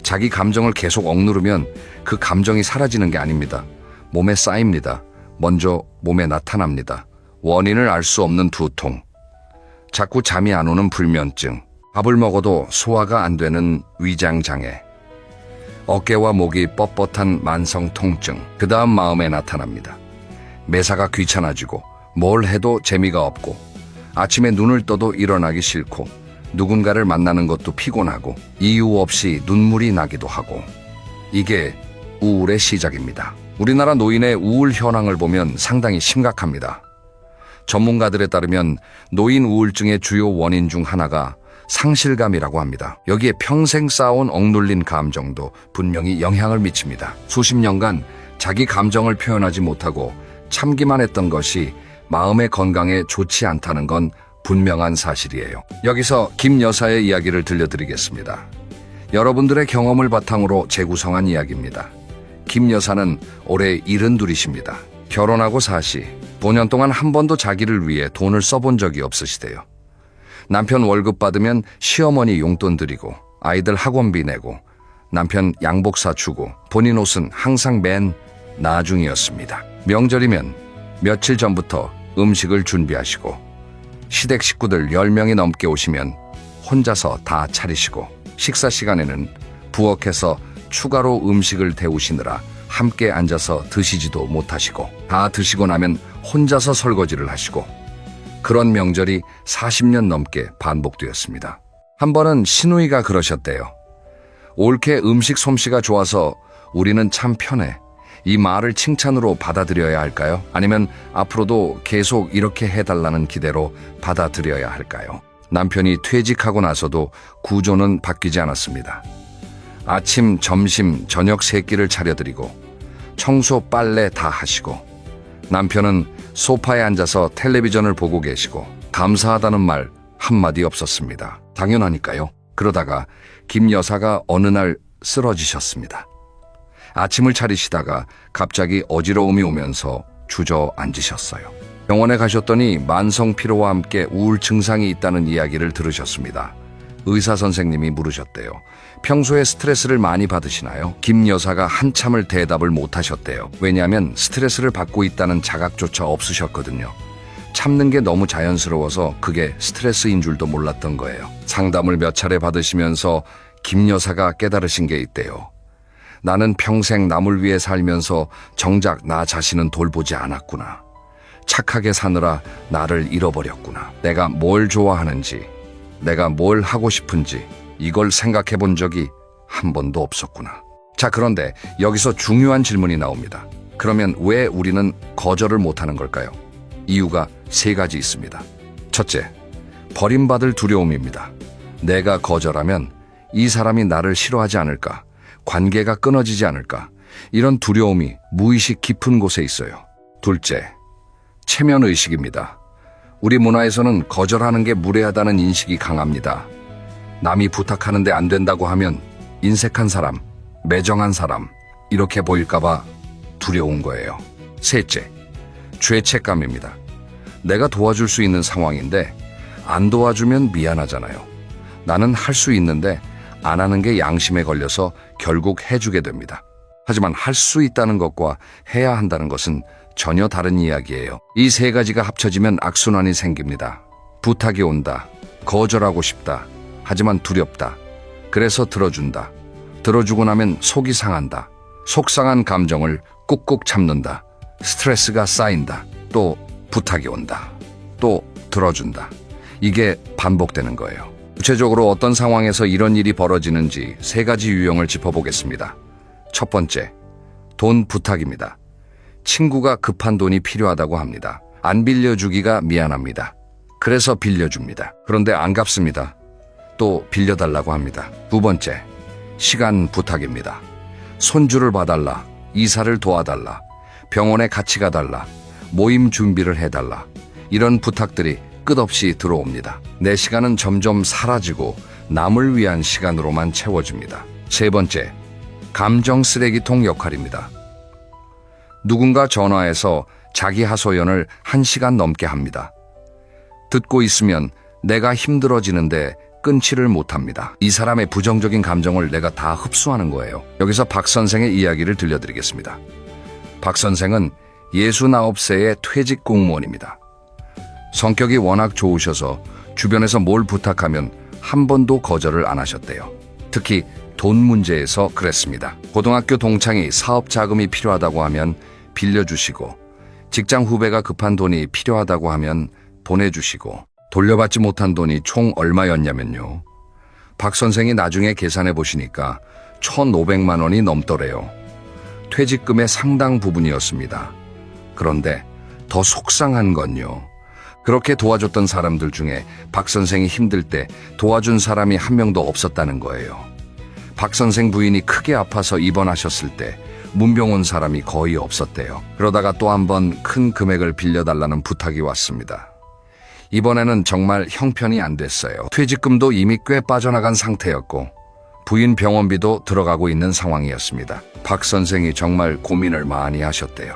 자기 감정을 계속 억누르면 그 감정이 사라지는 게 아닙니다. 몸에 쌓입니다. 먼저 몸에 나타납니다. 원인을 알 수 없는 두통, 자꾸 잠이 안 오는 불면증, 밥을 먹어도 소화가 안 되는 위장장애, 어깨와 목이 뻣뻣한 만성 통증, 그 다음 마음에 나타납니다. 매사가 귀찮아지고 뭘 해도 재미가 없고 아침에 눈을 떠도 일어나기 싫고 누군가를 만나는 것도 피곤하고 이유 없이 눈물이 나기도 하고 이게 우울의 시작입니다. 우리나라 노인의 우울 현황을 보면 상당히 심각합니다. 전문가들에 따르면 노인 우울증의 주요 원인 중 하나가 상실감이라고 합니다. 여기에 평생 쌓아온 억눌린 감정도 분명히 영향을 미칩니다. 수십 년간 자기 감정을 표현하지 못하고 참기만 했던 것이 마음의 건강에 좋지 않다는 건 분명한 사실이에요. 여기서 김 여사의 이야기를 들려드리겠습니다. 여러분들의 경험을 바탕으로 재구성한 이야기입니다. 김 여사는 올해 72이십니다. 결혼하고 사시, 5년 동안 한 번도 자기를 위해 돈을 써본 적이 없으시대요. 남편 월급 받으면 시어머니 용돈 드리고 아이들 학원비 내고 남편 양복 사주고 본인 옷은 항상 맨 나중이었습니다. 명절이면 며칠 전부터 음식을 준비하시고 시댁 식구들 10명이 넘게 오시면 혼자서 다 차리시고 식사 시간에는 부엌에서 추가로 음식을 데우시느라 함께 앉아서 드시지도 못하시고 다 드시고 나면 혼자서 설거지를 하시고 그런 명절이 40년 넘게 반복되었습니다. 한 번은 시누이가 그러셨대요. 올케 음식 솜씨가 좋아서 우리는 참 편해. 이 말을 칭찬으로 받아들여야 할까요? 아니면 앞으로도 계속 이렇게 해달라는 기대로 받아들여야 할까요? 남편이 퇴직하고 나서도 구조는 바뀌지 않았습니다. 아침, 점심, 저녁 세 끼를 차려드리고 청소, 빨래 다 하시고 남편은 소파에 앉아서 텔레비전을 보고 계시고 감사하다는 말 한마디 없었습니다. 당연하니까요. 그러다가 김 여사가 어느 날 쓰러지셨습니다. 아침을 차리시다가 갑자기 어지러움이 오면서 주저앉으셨어요. 병원에 가셨더니 만성 피로와 함께 우울 증상이 있다는 이야기를 들으셨습니다. 의사 선생님이 물으셨대요. 평소에 스트레스를 많이 받으시나요? 김 여사가 한참을 대답을 못 하셨대요. 왜냐하면 스트레스를 받고 있다는 자각조차 없으셨거든요. 참는 게 너무 자연스러워서 그게 스트레스인 줄도 몰랐던 거예요. 상담을 몇 차례 받으시면서 김 여사가 깨달으신 게 있대요. 나는 평생 남을 위해 살면서 정작 나 자신은 돌보지 않았구나. 착하게 사느라 나를 잃어버렸구나. 내가 뭘 좋아하는지, 내가 뭘 하고 싶은지 이걸 생각해 본 적이 한 번도 없었구나. 자, 그런데 여기서 중요한 질문이 나옵니다. 그러면 왜 우리는 거절을 못하는 걸까요? 이유가 세 가지 있습니다. 첫째, 버림받을 두려움입니다. 내가 거절하면 이 사람이 나를 싫어하지 않을까? 관계가 끊어지지 않을까? 이런 두려움이 무의식 깊은 곳에 있어요. 둘째, 체면의식입니다. 우리 문화에서는 거절하는 게 무례하다는 인식이 강합니다. 남이 부탁하는데 안 된다고 하면 인색한 사람, 매정한 사람 이렇게 보일까봐 두려운 거예요. 셋째, 죄책감입니다. 내가 도와줄 수 있는 상황인데 안 도와주면 미안하잖아요. 나는 할 수 있는데 안 하는 게 양심에 걸려서 결국 해주게 됩니다. 하지만 할 수 있다는 것과 해야 한다는 것은 전혀 다른 이야기예요. 이 세 가지가 합쳐지면 악순환이 생깁니다. 부탁이 온다. 거절하고 싶다. 하지만 두렵다. 그래서 들어준다. 들어주고 나면 속이 상한다. 속상한 감정을 꾹꾹 참는다. 스트레스가 쌓인다. 또 부탁이 온다. 또 들어준다. 이게 반복되는 거예요. 구체적으로 어떤 상황에서 이런 일이 벌어지는지 세 가지 유형을 짚어보겠습니다. 첫 번째, 돈 부탁입니다. 친구가 급한 돈이 필요하다고 합니다. 안 빌려주기가 미안합니다. 그래서 빌려줍니다. 그런데 안 갚습니다. 또 빌려달라고 합니다. 두 번째, 시간 부탁입니다. 손주를 봐달라, 이사를 도와달라, 병원에 같이 가달라, 모임 준비를 해달라. 이런 부탁들이 끝없이 들어옵니다. 내 시간은 점점 사라지고 남을 위한 시간으로만 채워집니다. 세 번째, 감정 쓰레기통 역할입니다. 누군가 전화해서 자기 하소연을 1시간 넘게 합니다. 듣고 있으면 내가 힘들어지는데 끊지를 못합니다. 이 사람의 부정적인 감정을 내가 다 흡수하는 거예요. 여기서 박 선생의 이야기를 들려드리겠습니다. 박 선생은 69세의 퇴직 공무원입니다. 성격이 워낙 좋으셔서 주변에서 뭘 부탁하면 한 번도 거절을 안 하셨대요. 특히 돈 문제에서 그랬습니다. 고등학교 동창이 사업 자금이 필요하다고 하면 빌려주시고, 직장 후배가 급한 돈이 필요하다고 하면 보내주시고, 돌려받지 못한 돈이 총 얼마였냐면요. 박 선생이 나중에 계산해 보시니까 1,500만 원이 넘더래요. 퇴직금의 상당 부분이었습니다. 그런데 더 속상한 건요. 그렇게 도와줬던 사람들 중에 박 선생이 힘들 때 도와준 사람이 한 명도 없었다는 거예요. 박 선생 부인이 크게 아파서 입원하셨을 때 문병 온 사람이 거의 없었대요. 그러다가 또 한 번 큰 금액을 빌려달라는 부탁이 왔습니다. 이번에는 정말 형편이 안 됐어요. 퇴직금도 이미 꽤 빠져나간 상태였고 부인 병원비도 들어가고 있는 상황이었습니다. 박 선생이 정말 고민을 많이 하셨대요.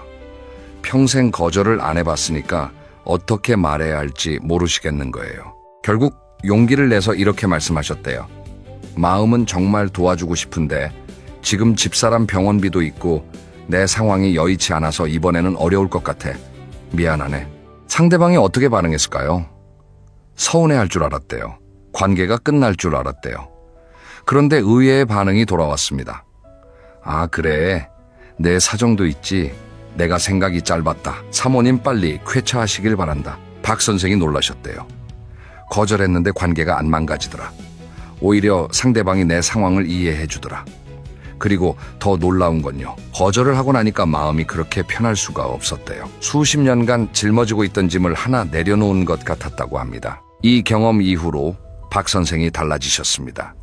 평생 거절을 안 해봤으니까 어떻게 말해야 할지 모르시겠는 거예요. 결국 용기를 내서 이렇게 말씀하셨대요. 마음은 정말 도와주고 싶은데 지금 집사람 병원비도 있고 내 상황이 여의치 않아서 이번에는 어려울 것 같아. 미안하네. 상대방이 어떻게 반응했을까요? 서운해할 줄 알았대요. 관계가 끝날 줄 알았대요. 그런데 의외의 반응이 돌아왔습니다. 아, 그래. 내 사정도 있지. 내가 생각이 짧았다. 사모님 빨리 쾌차하시길 바란다. 박 선생이 놀라셨대요. 거절했는데 관계가 안 망가지더라. 오히려 상대방이 내 상황을 이해해 주더라. 그리고 더 놀라운 건요. 거절을 하고 나니까 마음이 그렇게 편할 수가 없었대요. 수십 년간 짊어지고 있던 짐을 하나 내려놓은 것 같았다고 합니다. 이 경험 이후로 박 선생이 달라지셨습니다.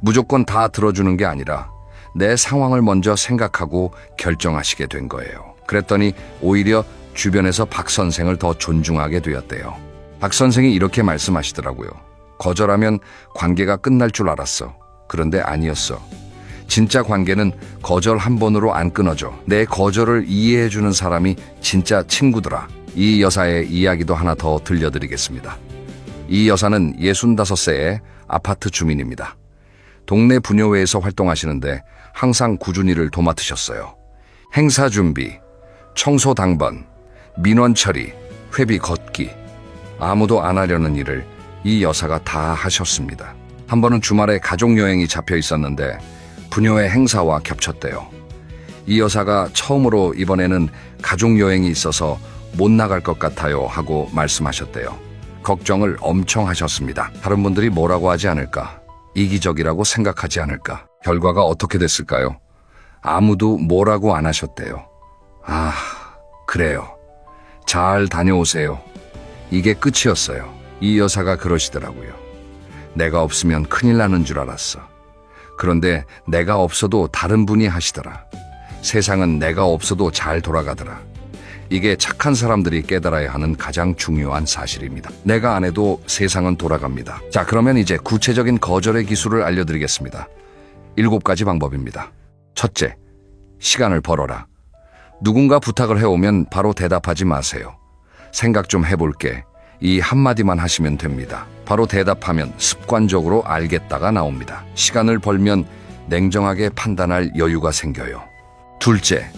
무조건 다 들어주는 게 아니라 내 상황을 먼저 생각하고 결정하시게 된 거예요. 그랬더니 오히려 주변에서 박 선생을 더 존중하게 되었대요. 박 선생이 이렇게 말씀하시더라고요. 거절하면 관계가 끝날 줄 알았어. 그런데 아니었어. 진짜 관계는 거절 한 번으로 안 끊어져. 내 거절을 이해해주는 사람이 진짜 친구더라. 이 여사의 이야기도 하나 더 들려드리겠습니다. 이 여사는 65세의 아파트 주민입니다. 동네 부녀회에서 활동하시는데 항상 꾸준히 일을 도맡으셨어요. 행사 준비, 청소 당번, 민원 처리, 회비 걷기, 아무도 안 하려는 일을 이 여사가 다 하셨습니다. 한 번은 주말에 가족여행이 잡혀 있었는데 부녀회 행사와 겹쳤대요. 이 여사가 처음으로 이번에는 가족여행이 있어서 못 나갈 것 같아요 하고 말씀하셨대요. 걱정을 엄청 하셨습니다. 다른 분들이 뭐라고 하지 않을까? 이기적이라고 생각하지 않을까? 결과가 어떻게 됐을까요? 아무도 뭐라고 안 하셨대요. 아, 그래요. 잘 다녀오세요. 이게 끝이었어요. 이 여사가 그러시더라고요. 내가 없으면 큰일 나는 줄 알았어. 그런데 내가 없어도 다른 분이 하시더라. 세상은 내가 없어도 잘 돌아가더라. 이게 착한 사람들이 깨달아야 하는 가장 중요한 사실입니다. 내가 안 해도 세상은 돌아갑니다. 자, 그러면 이제 구체적인 거절의 기술을 알려드리겠습니다. 7가지 방법입니다. 첫째, 시간을 벌어라. 누군가 부탁을 해오면 바로 대답하지 마세요. 생각 좀 해볼게. 이 한마디만 하시면 됩니다. 바로 대답하면 습관적으로 알겠다가 나옵니다. 시간을 벌면 냉정하게 판단할 여유가 생겨요. 둘째,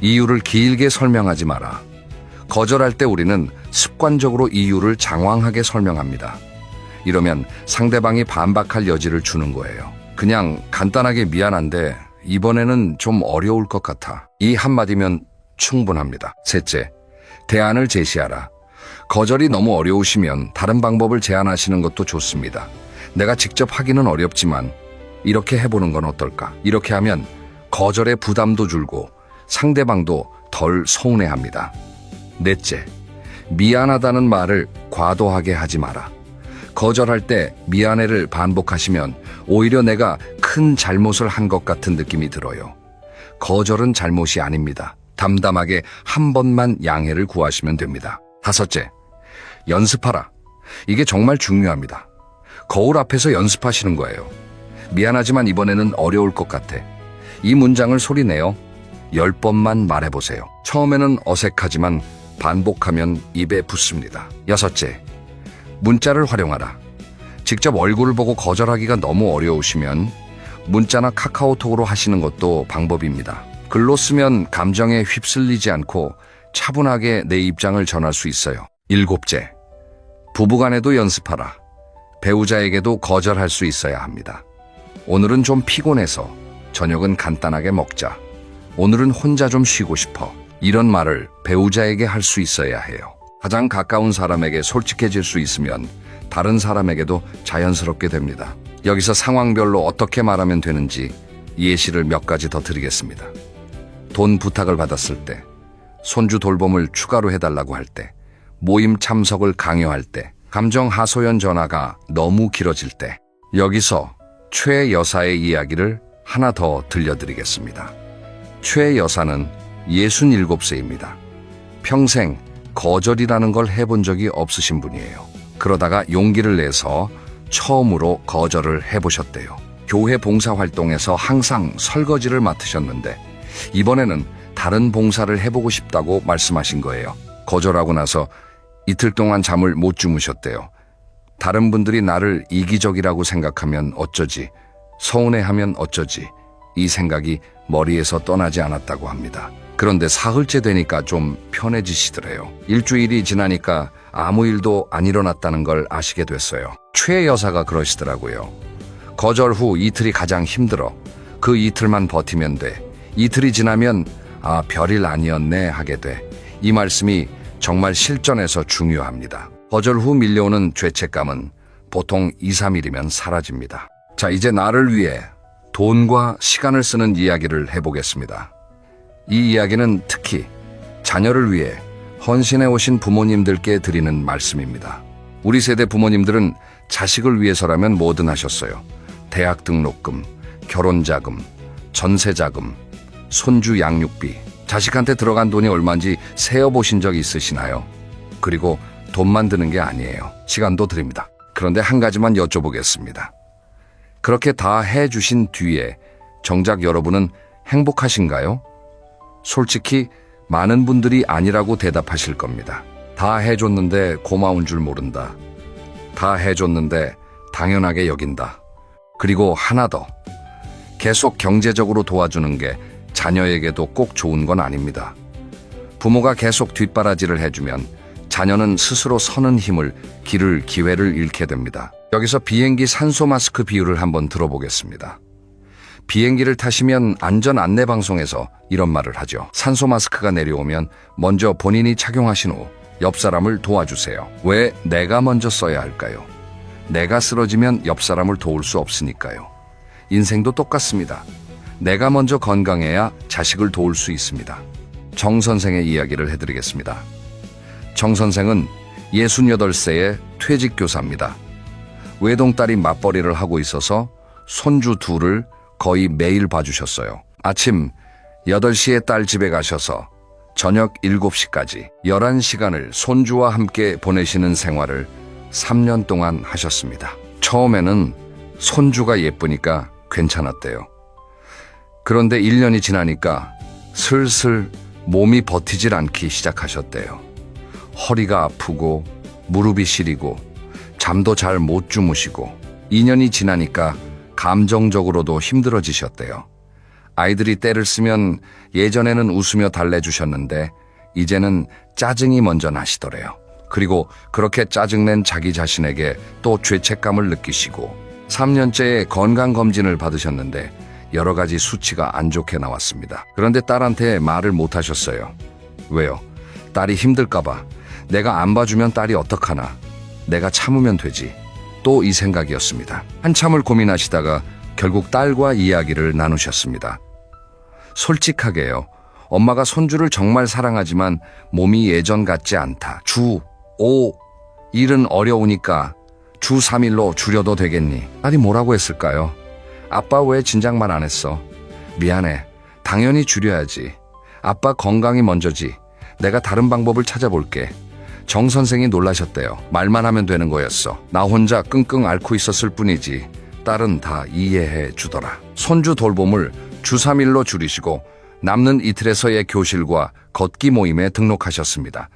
이유를 길게 설명하지 마라. 거절할 때 우리는 습관적으로 이유를 장황하게 설명합니다. 이러면 상대방이 반박할 여지를 주는 거예요. 그냥 간단하게 미안한데 이번에는 좀 어려울 것 같아. 이 한마디면 충분합니다. 셋째, 대안을 제시하라. 거절이 너무 어려우시면 다른 방법을 제안하시는 것도 좋습니다. 내가 직접 하기는 어렵지만 이렇게 해보는 건 어떨까? 이렇게 하면 거절의 부담도 줄고 상대방도 덜 서운해합니다. 넷째, 미안하다는 말을 과도하게 하지 마라. 거절할 때 미안해를 반복하시면 오히려 내가 큰 잘못을 한 것 같은 느낌이 들어요. 거절은 잘못이 아닙니다. 담담하게 한 번만 양해를 구하시면 됩니다. 다섯째, 연습하라. 이게 정말 중요합니다. 거울 앞에서 연습하시는 거예요. 미안하지만 이번에는 어려울 것 같아. 이 문장을 소리내어 10번만 말해보세요. 처음에는 어색하지만 반복하면 입에 붙습니다. 여섯째, 문자를 활용하라. 직접 얼굴을 보고 거절하기가 너무 어려우시면 문자나 카카오톡으로 하시는 것도 방법입니다. 글로 쓰면 감정에 휩쓸리지 않고 차분하게 내 입장을 전할 수 있어요. 일곱째, 부부간에도 연습하라. 배우자에게도 거절할 수 있어야 합니다. 오늘은 좀 피곤해서 저녁은 간단하게 먹자. 오늘은 혼자 좀 쉬고 싶어. 이런 말을 배우자에게 할 수 있어야 해요. 가장 가까운 사람에게 솔직해질 수 있으면 다른 사람에게도 자연스럽게 됩니다. 여기서 상황별로 어떻게 말하면 되는지 예시를 몇 가지 더 드리겠습니다. 돈 부탁을 받았을 때, 손주 돌봄을 추가로 해달라고 할 때, 모임 참석을 강요할 때, 감정 하소연 전화가 너무 길어질 때, 여기서 최 여사의 이야기를 하나 더 들려드리겠습니다. 최 여사는 67세입니다. 평생 거절이라는 걸 해본 적이 없으신 분이에요. 그러다가 용기를 내서 처음으로 거절을 해보셨대요. 교회 봉사활동에서 항상 설거지를 맡으셨는데 이번에는 다른 봉사를 해보고 싶다고 말씀하신 거예요. 거절하고 나서 이틀 동안 잠을 못 주무셨대요. 다른 분들이 나를 이기적이라고 생각하면 어쩌지, 서운해하면 어쩌지, 이 생각이 머리에서 떠나지 않았다고 합니다. 그런데 사흘째 되니까 좀 편해지시더래요. 일주일이 지나니까 아무 일도 안 일어났다는 걸 아시게 됐어요. 최 여사가 그러시더라고요. 거절 후 이틀이 가장 힘들어. 그 이틀만 버티면 돼. 이틀이 지나면 아, 별일 아니었네 하게 돼. 이 말씀이 정말 실전에서 중요합니다. 거절 후 밀려오는 죄책감은 보통 2, 3일이면 사라집니다. 자, 이제 나를 위해 돈과 시간을 쓰는 이야기를 해보겠습니다. 이 이야기는 특히 자녀를 위해 헌신해 오신 부모님들께 드리는 말씀입니다. 우리 세대 부모님들은 자식을 위해서라면 뭐든 하셨어요. 대학 등록금, 결혼자금, 전세자금, 손주 양육비, 자식한테 들어간 돈이 얼마인지 세어보신 적 있으시나요? 그리고 돈만 드는 게 아니에요. 시간도 드립니다. 그런데 한 가지만 여쭤보겠습니다. 그렇게 다 해주신 뒤에 정작 여러분은 행복하신가요? 솔직히 많은 분들이 아니라고 대답하실 겁니다. 다 해줬는데 고마운 줄 모른다. 다 해줬는데 당연하게 여긴다. 그리고 하나 더. 계속 경제적으로 도와주는 게 자녀에게도 꼭 좋은 건 아닙니다. 부모가 계속 뒷바라지를 해주면 자녀는 스스로 서는 힘을, 길을, 기회를 잃게 됩니다. 여기서 비행기 산소 마스크 비유를 한번 들어보겠습니다. 비행기를 타시면 안전 안내 방송에서 이런 말을 하죠. 산소 마스크가 내려오면 먼저 본인이 착용하신 후 옆 사람을 도와주세요. 왜 내가 먼저 써야 할까요? 내가 쓰러지면 옆 사람을 도울 수 없으니까요. 인생도 똑같습니다. 내가 먼저 건강해야 자식을 도울 수 있습니다. 정 선생의 이야기를 해드리겠습니다. 정 선생은 68세의 퇴직교사입니다. 외동딸이 맞벌이를 하고 있어서 손주 둘을 거의 매일 봐주셨어요. 아침 8시에 딸 집에 가셔서 저녁 7시까지 11시간을 손주와 함께 보내시는 생활을 3년 동안 하셨습니다. 처음에는 손주가 예쁘니까 괜찮았대요. 그런데 1년이 지나니까 슬슬 몸이 버티질 않기 시작하셨대요. 허리가 아프고 무릎이 시리고 잠도 잘 못 주무시고 2년이 지나니까 감정적으로도 힘들어지셨대요. 아이들이 때를 쓰면 예전에는 웃으며 달래주셨는데 이제는 짜증이 먼저 나시더래요. 그리고 그렇게 짜증낸 자기 자신에게 또 죄책감을 느끼시고 3년째의 건강검진을 받으셨는데 여러 가지 수치가 안 좋게 나왔습니다. 그런데 딸한테 말을 못 하셨어요. 왜요? 딸이 힘들까봐. 내가 안 봐주면 딸이 어떡하나. 내가 참으면 되지. 또 이 생각이었습니다. 한참을 고민하시다가 결국 딸과 이야기를 나누셨습니다. 솔직하게요. 엄마가 손주를 정말 사랑하지만 몸이 예전 같지 않다. 주 5, 일은 어려우니까 주 3일로 줄여도 되겠니? 딸이 뭐라고 했을까요? 아빠 왜 진작 말 안 했어? 미안해. 당연히 줄여야지. 아빠 건강이 먼저지. 내가 다른 방법을 찾아볼게. 정 선생이 놀라셨대요. 말만 하면 되는 거였어. 나 혼자 끙끙 앓고 있었을 뿐이지. 딸은 다 이해해 주더라. 손주 돌봄을 주 3일로 줄이시고 남는 이틀에서의 교실과 걷기 모임에 등록하셨습니다.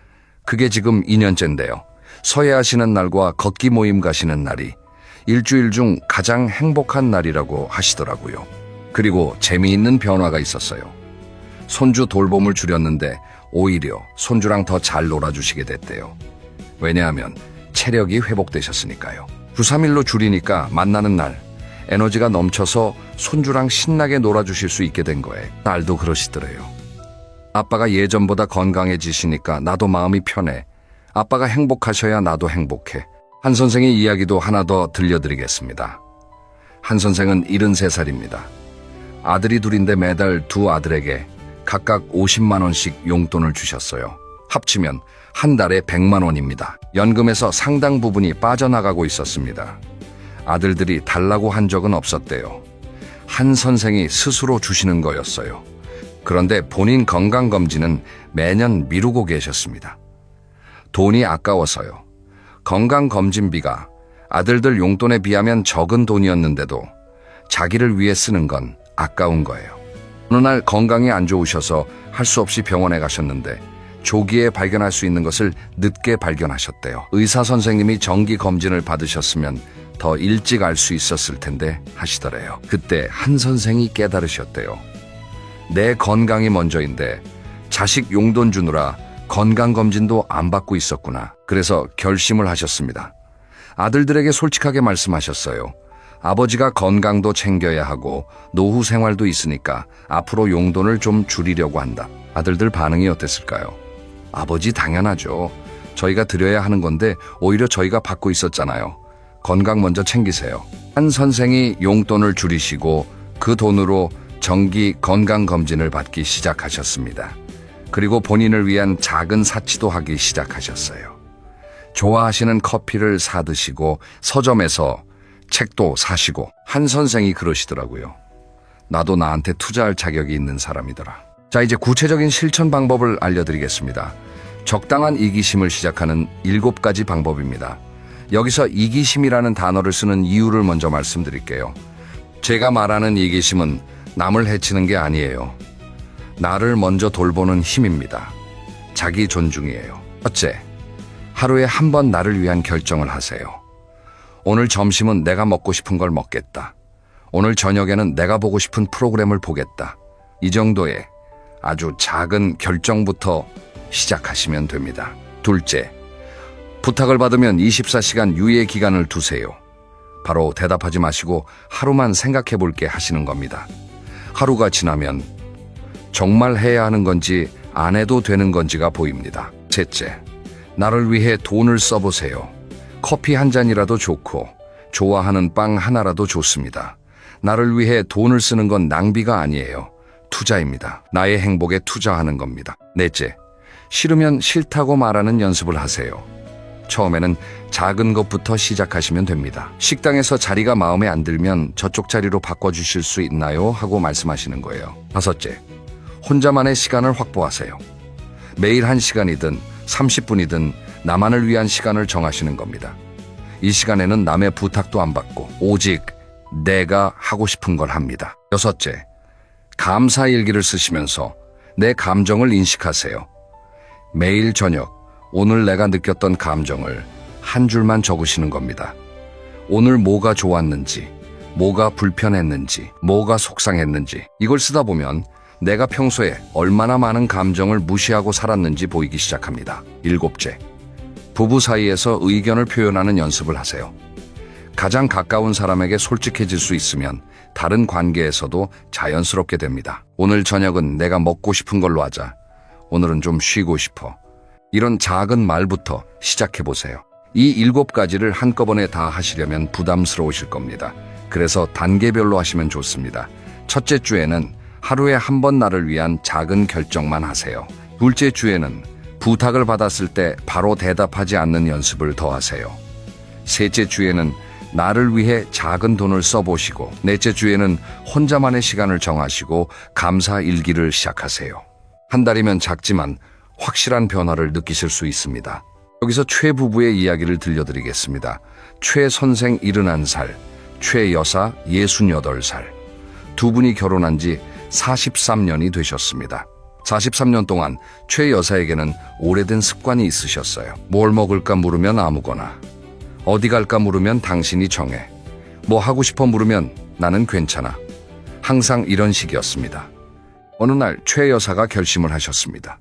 그게 지금 2년째인데요. 서예하시는 날과 걷기 모임 가시는 날이 일주일 중 가장 행복한 날이라고 하시더라고요. 그리고 재미있는 변화가 있었어요. 손주 돌봄을 줄였는데 오히려 손주랑 더 잘 놀아주시게 됐대요. 왜냐하면 체력이 회복되셨으니까요. 주 3일로 줄이니까 만나는 날 에너지가 넘쳐서 손주랑 신나게 놀아주실 수 있게 된 거예요. 딸도 그러시더래요. 아빠가 예전보다 건강해지시니까 나도 마음이 편해. 아빠가 행복하셔야 나도 행복해. 한 선생의 이야기도 하나 더 들려드리겠습니다. 한 선생은 73살입니다. 아들이 둘인데 매달 두 아들에게 각각 50만 원씩 용돈을 주셨어요. 합치면 한 달에 100만 원입니다. 연금에서 상당 부분이 빠져나가고 있었습니다. 아들들이 달라고 한 적은 없었대요. 한 선생이 스스로 주시는 거였어요. 그런데 본인 건강검진은 매년 미루고 계셨습니다. 돈이 아까워서요. 건강검진비가 아들들 용돈에 비하면 적은 돈이었는데도 자기를 위해 쓰는 건 아까운 거예요. 어느 날 건강이 안 좋으셔서 할 수 없이 병원에 가셨는데 조기에 발견할 수 있는 것을 늦게 발견하셨대요. 의사 선생님이 정기 검진을 받으셨으면 더 일찍 알 수 있었을 텐데 하시더래요. 그때 한 선생이 깨달으셨대요. 내 건강이 먼저인데 자식 용돈 주느라 건강검진도 안 받고 있었구나. 그래서 결심을 하셨습니다. 아들들에게 솔직하게 말씀하셨어요. 아버지가 건강도 챙겨야 하고 노후 생활도 있으니까 앞으로 용돈을 좀 줄이려고 한다. 아들들 반응이 어땠을까요? 아버지 당연하죠. 저희가 드려야 하는 건데 오히려 저희가 받고 있었잖아요. 건강 먼저 챙기세요. 한 선생이 용돈을 줄이시고 그 돈으로 정기 건강검진을 받기 시작하셨습니다. 그리고 본인을 위한 작은 사치도 하기 시작하셨어요. 좋아하시는 커피를 사드시고 서점에서 책도 사시고. 한 선생이 그러시더라고요. 나도 나한테 투자할 자격이 있는 사람이더라. 자, 이제 구체적인 실천 방법을 알려드리겠습니다. 적당한 이기심을 시작하는 7가지 방법입니다. 여기서 이기심이라는 단어를 쓰는 이유를 먼저 말씀드릴게요. 제가 말하는 이기심은 남을 해치는 게 아니에요. 나를 먼저 돌보는 힘입니다. 자기 존중이에요. 첫째, 하루에 한 번 나를 위한 결정을 하세요. 오늘 점심은 내가 먹고 싶은 걸 먹겠다. 오늘 저녁에는 내가 보고 싶은 프로그램을 보겠다. 이 정도의 아주 작은 결정부터 시작하시면 됩니다. 둘째, 부탁을 받으면 24시간 유예 기간을 두세요. 바로 대답하지 마시고 하루만 생각해 볼게 하시는 겁니다. 하루가 지나면 정말 해야 하는 건지 안 해도 되는 건지가 보입니다. 셋째, 나를 위해 돈을 써보세요. 커피 한 잔이라도 좋고 좋아하는 빵 하나라도 좋습니다. 나를 위해 돈을 쓰는 건 낭비가 아니에요. 투자입니다. 나의 행복에 투자하는 겁니다. 넷째, 싫으면 싫다고 말하는 연습을 하세요. 처음에는 작은 것부터 시작하시면 됩니다. 식당에서 자리가 마음에 안 들면 저쪽 자리로 바꿔주실 수 있나요? 하고 말씀하시는 거예요. 다섯째, 혼자만의 시간을 확보하세요. 매일 1시간이든 30분이든 나만을 위한 시간을 정하시는 겁니다. 이 시간에는 남의 부탁도 안 받고 오직 내가 하고 싶은 걸 합니다. 여섯째, 감사 일기를 쓰시면서 내 감정을 인식하세요. 매일 저녁 오늘 내가 느꼈던 감정을 한 줄만 적으시는 겁니다. 오늘 뭐가 좋았는지, 뭐가 불편했는지, 뭐가 속상했는지. 이걸 쓰다 보면 내가 평소에 얼마나 많은 감정을 무시하고 살았는지 보이기 시작합니다. 일곱째, 부부 사이에서 의견을 표현하는 연습을 하세요. 가장 가까운 사람에게 솔직해질 수 있으면 다른 관계에서도 자연스럽게 됩니다. 오늘 저녁은 내가 먹고 싶은 걸로 하자. 오늘은 좀 쉬고 싶어. 이런 작은 말부터 시작해보세요. 이 7가지를 한꺼번에 다 하시려면 부담스러우실 겁니다. 그래서 단계별로 하시면 좋습니다. 첫째 주에는 하루에 한 번 나를 위한 작은 결정만 하세요. 둘째 주에는 부탁을 받았을 때 바로 대답하지 않는 연습을 더 하세요. 셋째 주에는 나를 위해 작은 돈을 써보시고, 넷째 주에는 혼자만의 시간을 정하시고 감사 일기를 시작하세요. 한 달이면 작지만 확실한 변화를 느끼실 수 있습니다. 여기서 최 부부의 이야기를 들려드리겠습니다. 최 선생 71살, 최 여사 68살. 두 분이 결혼한 지 43년이 되셨습니다. 43년 동안 최 여사에게는 오래된 습관이 있으셨어요. 뭘 먹을까 물으면 아무거나, 어디 갈까 물으면 당신이 정해, 뭐 하고 싶어 물으면 나는 괜찮아. 항상 이런 식이었습니다. 어느 날 최 여사가 결심을 하셨습니다.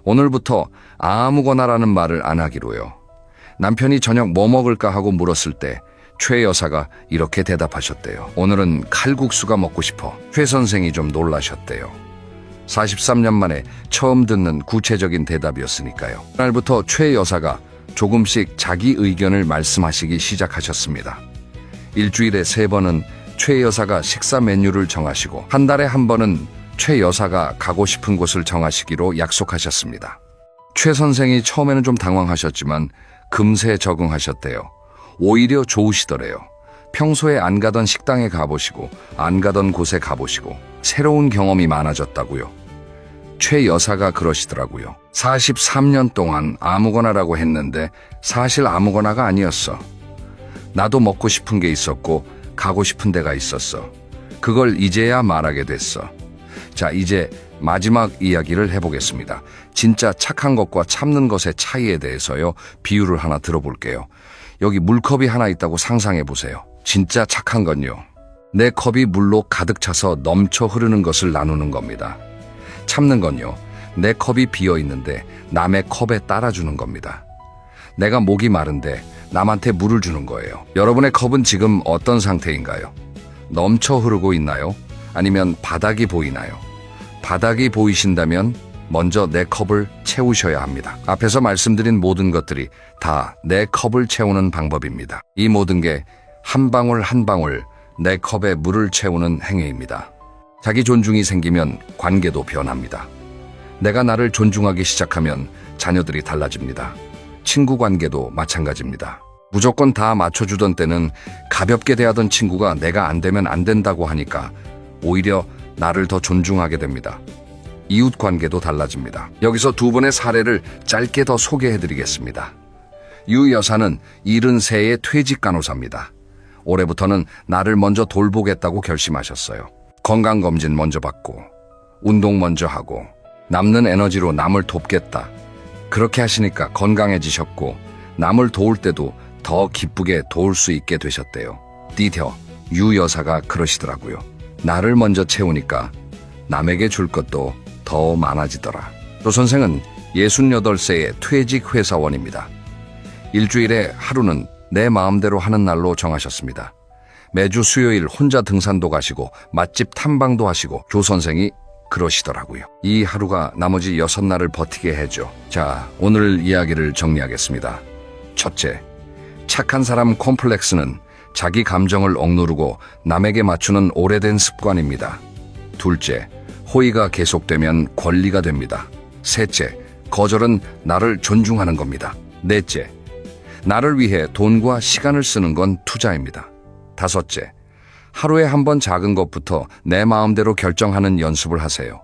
오늘부터 아무거나라는 말을 안 하기로요. 남편이 저녁 뭐 먹을까 하고 물었을 때 최 여사가 이렇게 대답하셨대요. 오늘은 칼국수가 먹고 싶어. 최 선생이 좀 놀라셨대요. 43년 만에 처음 듣는 구체적인 대답이었으니까요. 그날부터 최 여사가 조금씩 자기 의견을 말씀하시기 시작하셨습니다. 일주일에 3번은 최 여사가 식사 메뉴를 정하시고, 한 달에 한 번은 최 여사가 가고 싶은 곳을 정하시기로 약속하셨습니다. 최 선생이 처음에는 좀 당황하셨지만 금세 적응하셨대요. 오히려 좋으시더래요. 평소에 안 가던 식당에 가보시고 안 가던 곳에 가보시고 새로운 경험이 많아졌다고요. 최 여사가 그러시더라고요. 43년 동안 아무거나라고 했는데 사실 아무거나가 아니었어. 나도 먹고 싶은 게 있었고 가고 싶은 데가 있었어. 그걸 이제야 말하게 됐어. 자, 이제 마지막 이야기를 해보겠습니다. 진짜 착한 것과 참는 것의 차이에 대해서요. 비유를 하나 들어볼게요. 여기 물컵이 하나 있다고 상상해 보세요. 진짜 착한 건요, 내 컵이 물로 가득 차서 넘쳐 흐르는 것을 나누는 겁니다. 참는 건요, 내 컵이 비어 있는데 남의 컵에 따라주는 겁니다. 내가 목이 마른데 남한테 물을 주는 거예요. 여러분의 컵은 지금 어떤 상태인가요? 넘쳐 흐르고 있나요? 아니면 바닥이 보이나요? 바닥이 보이신다면 먼저 내 컵을 채우셔야 합니다. 앞에서 말씀드린 모든 것들이 다 내 컵을 채우는 방법입니다. 이 모든 게 한 방울 한 방울 내 컵에 물을 채우는 행위입니다. 자기 존중이 생기면 관계도 변합니다. 내가 나를 존중하기 시작하면 자녀들이 달라집니다. 친구 관계도 마찬가지입니다. 무조건 다 맞춰주던 때는 가볍게 대하던 친구가 내가 안 되면 안 된다고 하니까 오히려 나를 더 존중하게 됩니다. 이웃 관계도 달라집니다. 여기서 두 분의 사례를 짧게 더 소개해드리겠습니다. 유 여사는 73의 퇴직 간호사입니다. 올해부터는 나를 먼저 돌보겠다고 결심하셨어요. 건강검진 먼저 받고 운동 먼저 하고 남는 에너지로 남을 돕겠다. 그렇게 하시니까 건강해지셨고 남을 도울 때도 더 기쁘게 도울 수 있게 되셨대요. 디테어 유 여사가 그러시더라고요. 나를 먼저 채우니까 남에게 줄 것도 더 많아지더라. 조 선생은 68세의 퇴직 회사원입니다. 일주일에 하루는 내 마음대로 하는 날로 정하셨습니다. 매주 수요일 혼자 등산도 가시고 맛집 탐방도 하시고 조 선생이 그러시더라고요. 이 하루가 나머지 6날을 버티게 해줘. 자, 오늘 이야기를 정리하겠습니다. 첫째, 착한 사람 콤플렉스는 자기 감정을 억누르고 남에게 맞추는 오래된 습관입니다. 둘째, 호의가 계속되면 권리가 됩니다. 셋째, 거절은 나를 존중하는 겁니다. 넷째, 나를 위해 돈과 시간을 쓰는 건 투자입니다. 다섯째, 하루에 한 번 작은 것부터 내 마음대로 결정하는 연습을 하세요.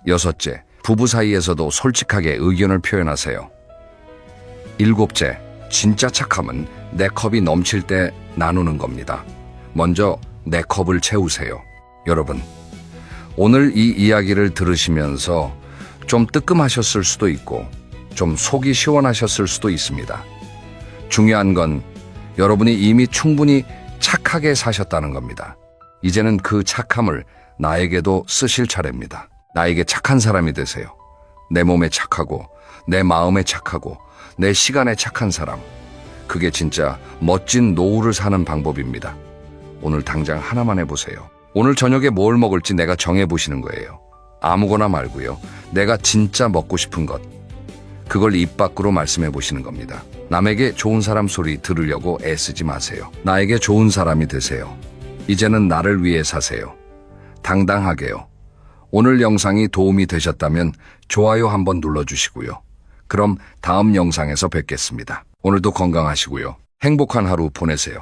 여섯째, 부부 사이에서도 솔직하게 의견을 표현하세요. 일곱째, 진짜 착함은 내 컵이 넘칠 때 나누는 겁니다. 먼저 내 컵을 채우세요. 여러분, 오늘 이 이야기를 들으시면서 좀 뜨끔하셨을 수도 있고 좀 속이 시원하셨을 수도 있습니다. 중요한 건 여러분이 이미 충분히 착하게 사셨다는 겁니다. 이제는 그 착함을 나에게도 쓰실 차례입니다. 나에게 착한 사람이 되세요. 내 몸에 착하고 내 마음에 착하고 내 시간에 착한 사람. 그게 진짜 멋진 노후를 사는 방법입니다. 오늘 당장 하나만 해보세요. 오늘 저녁에 뭘 먹을지 내가 정해보시는 거예요. 아무거나 말고요. 내가 진짜 먹고 싶은 것. 그걸 입 밖으로 말씀해 보시는 겁니다. 남에게 좋은 사람 소리 들으려고 애쓰지 마세요. 나에게 좋은 사람이 되세요. 이제는 나를 위해 사세요. 당당하게요. 오늘 영상이 도움이 되셨다면 좋아요 한번 눌러주시고요. 그럼 다음 영상에서 뵙겠습니다. 오늘도 건강하시고요. 행복한 하루 보내세요.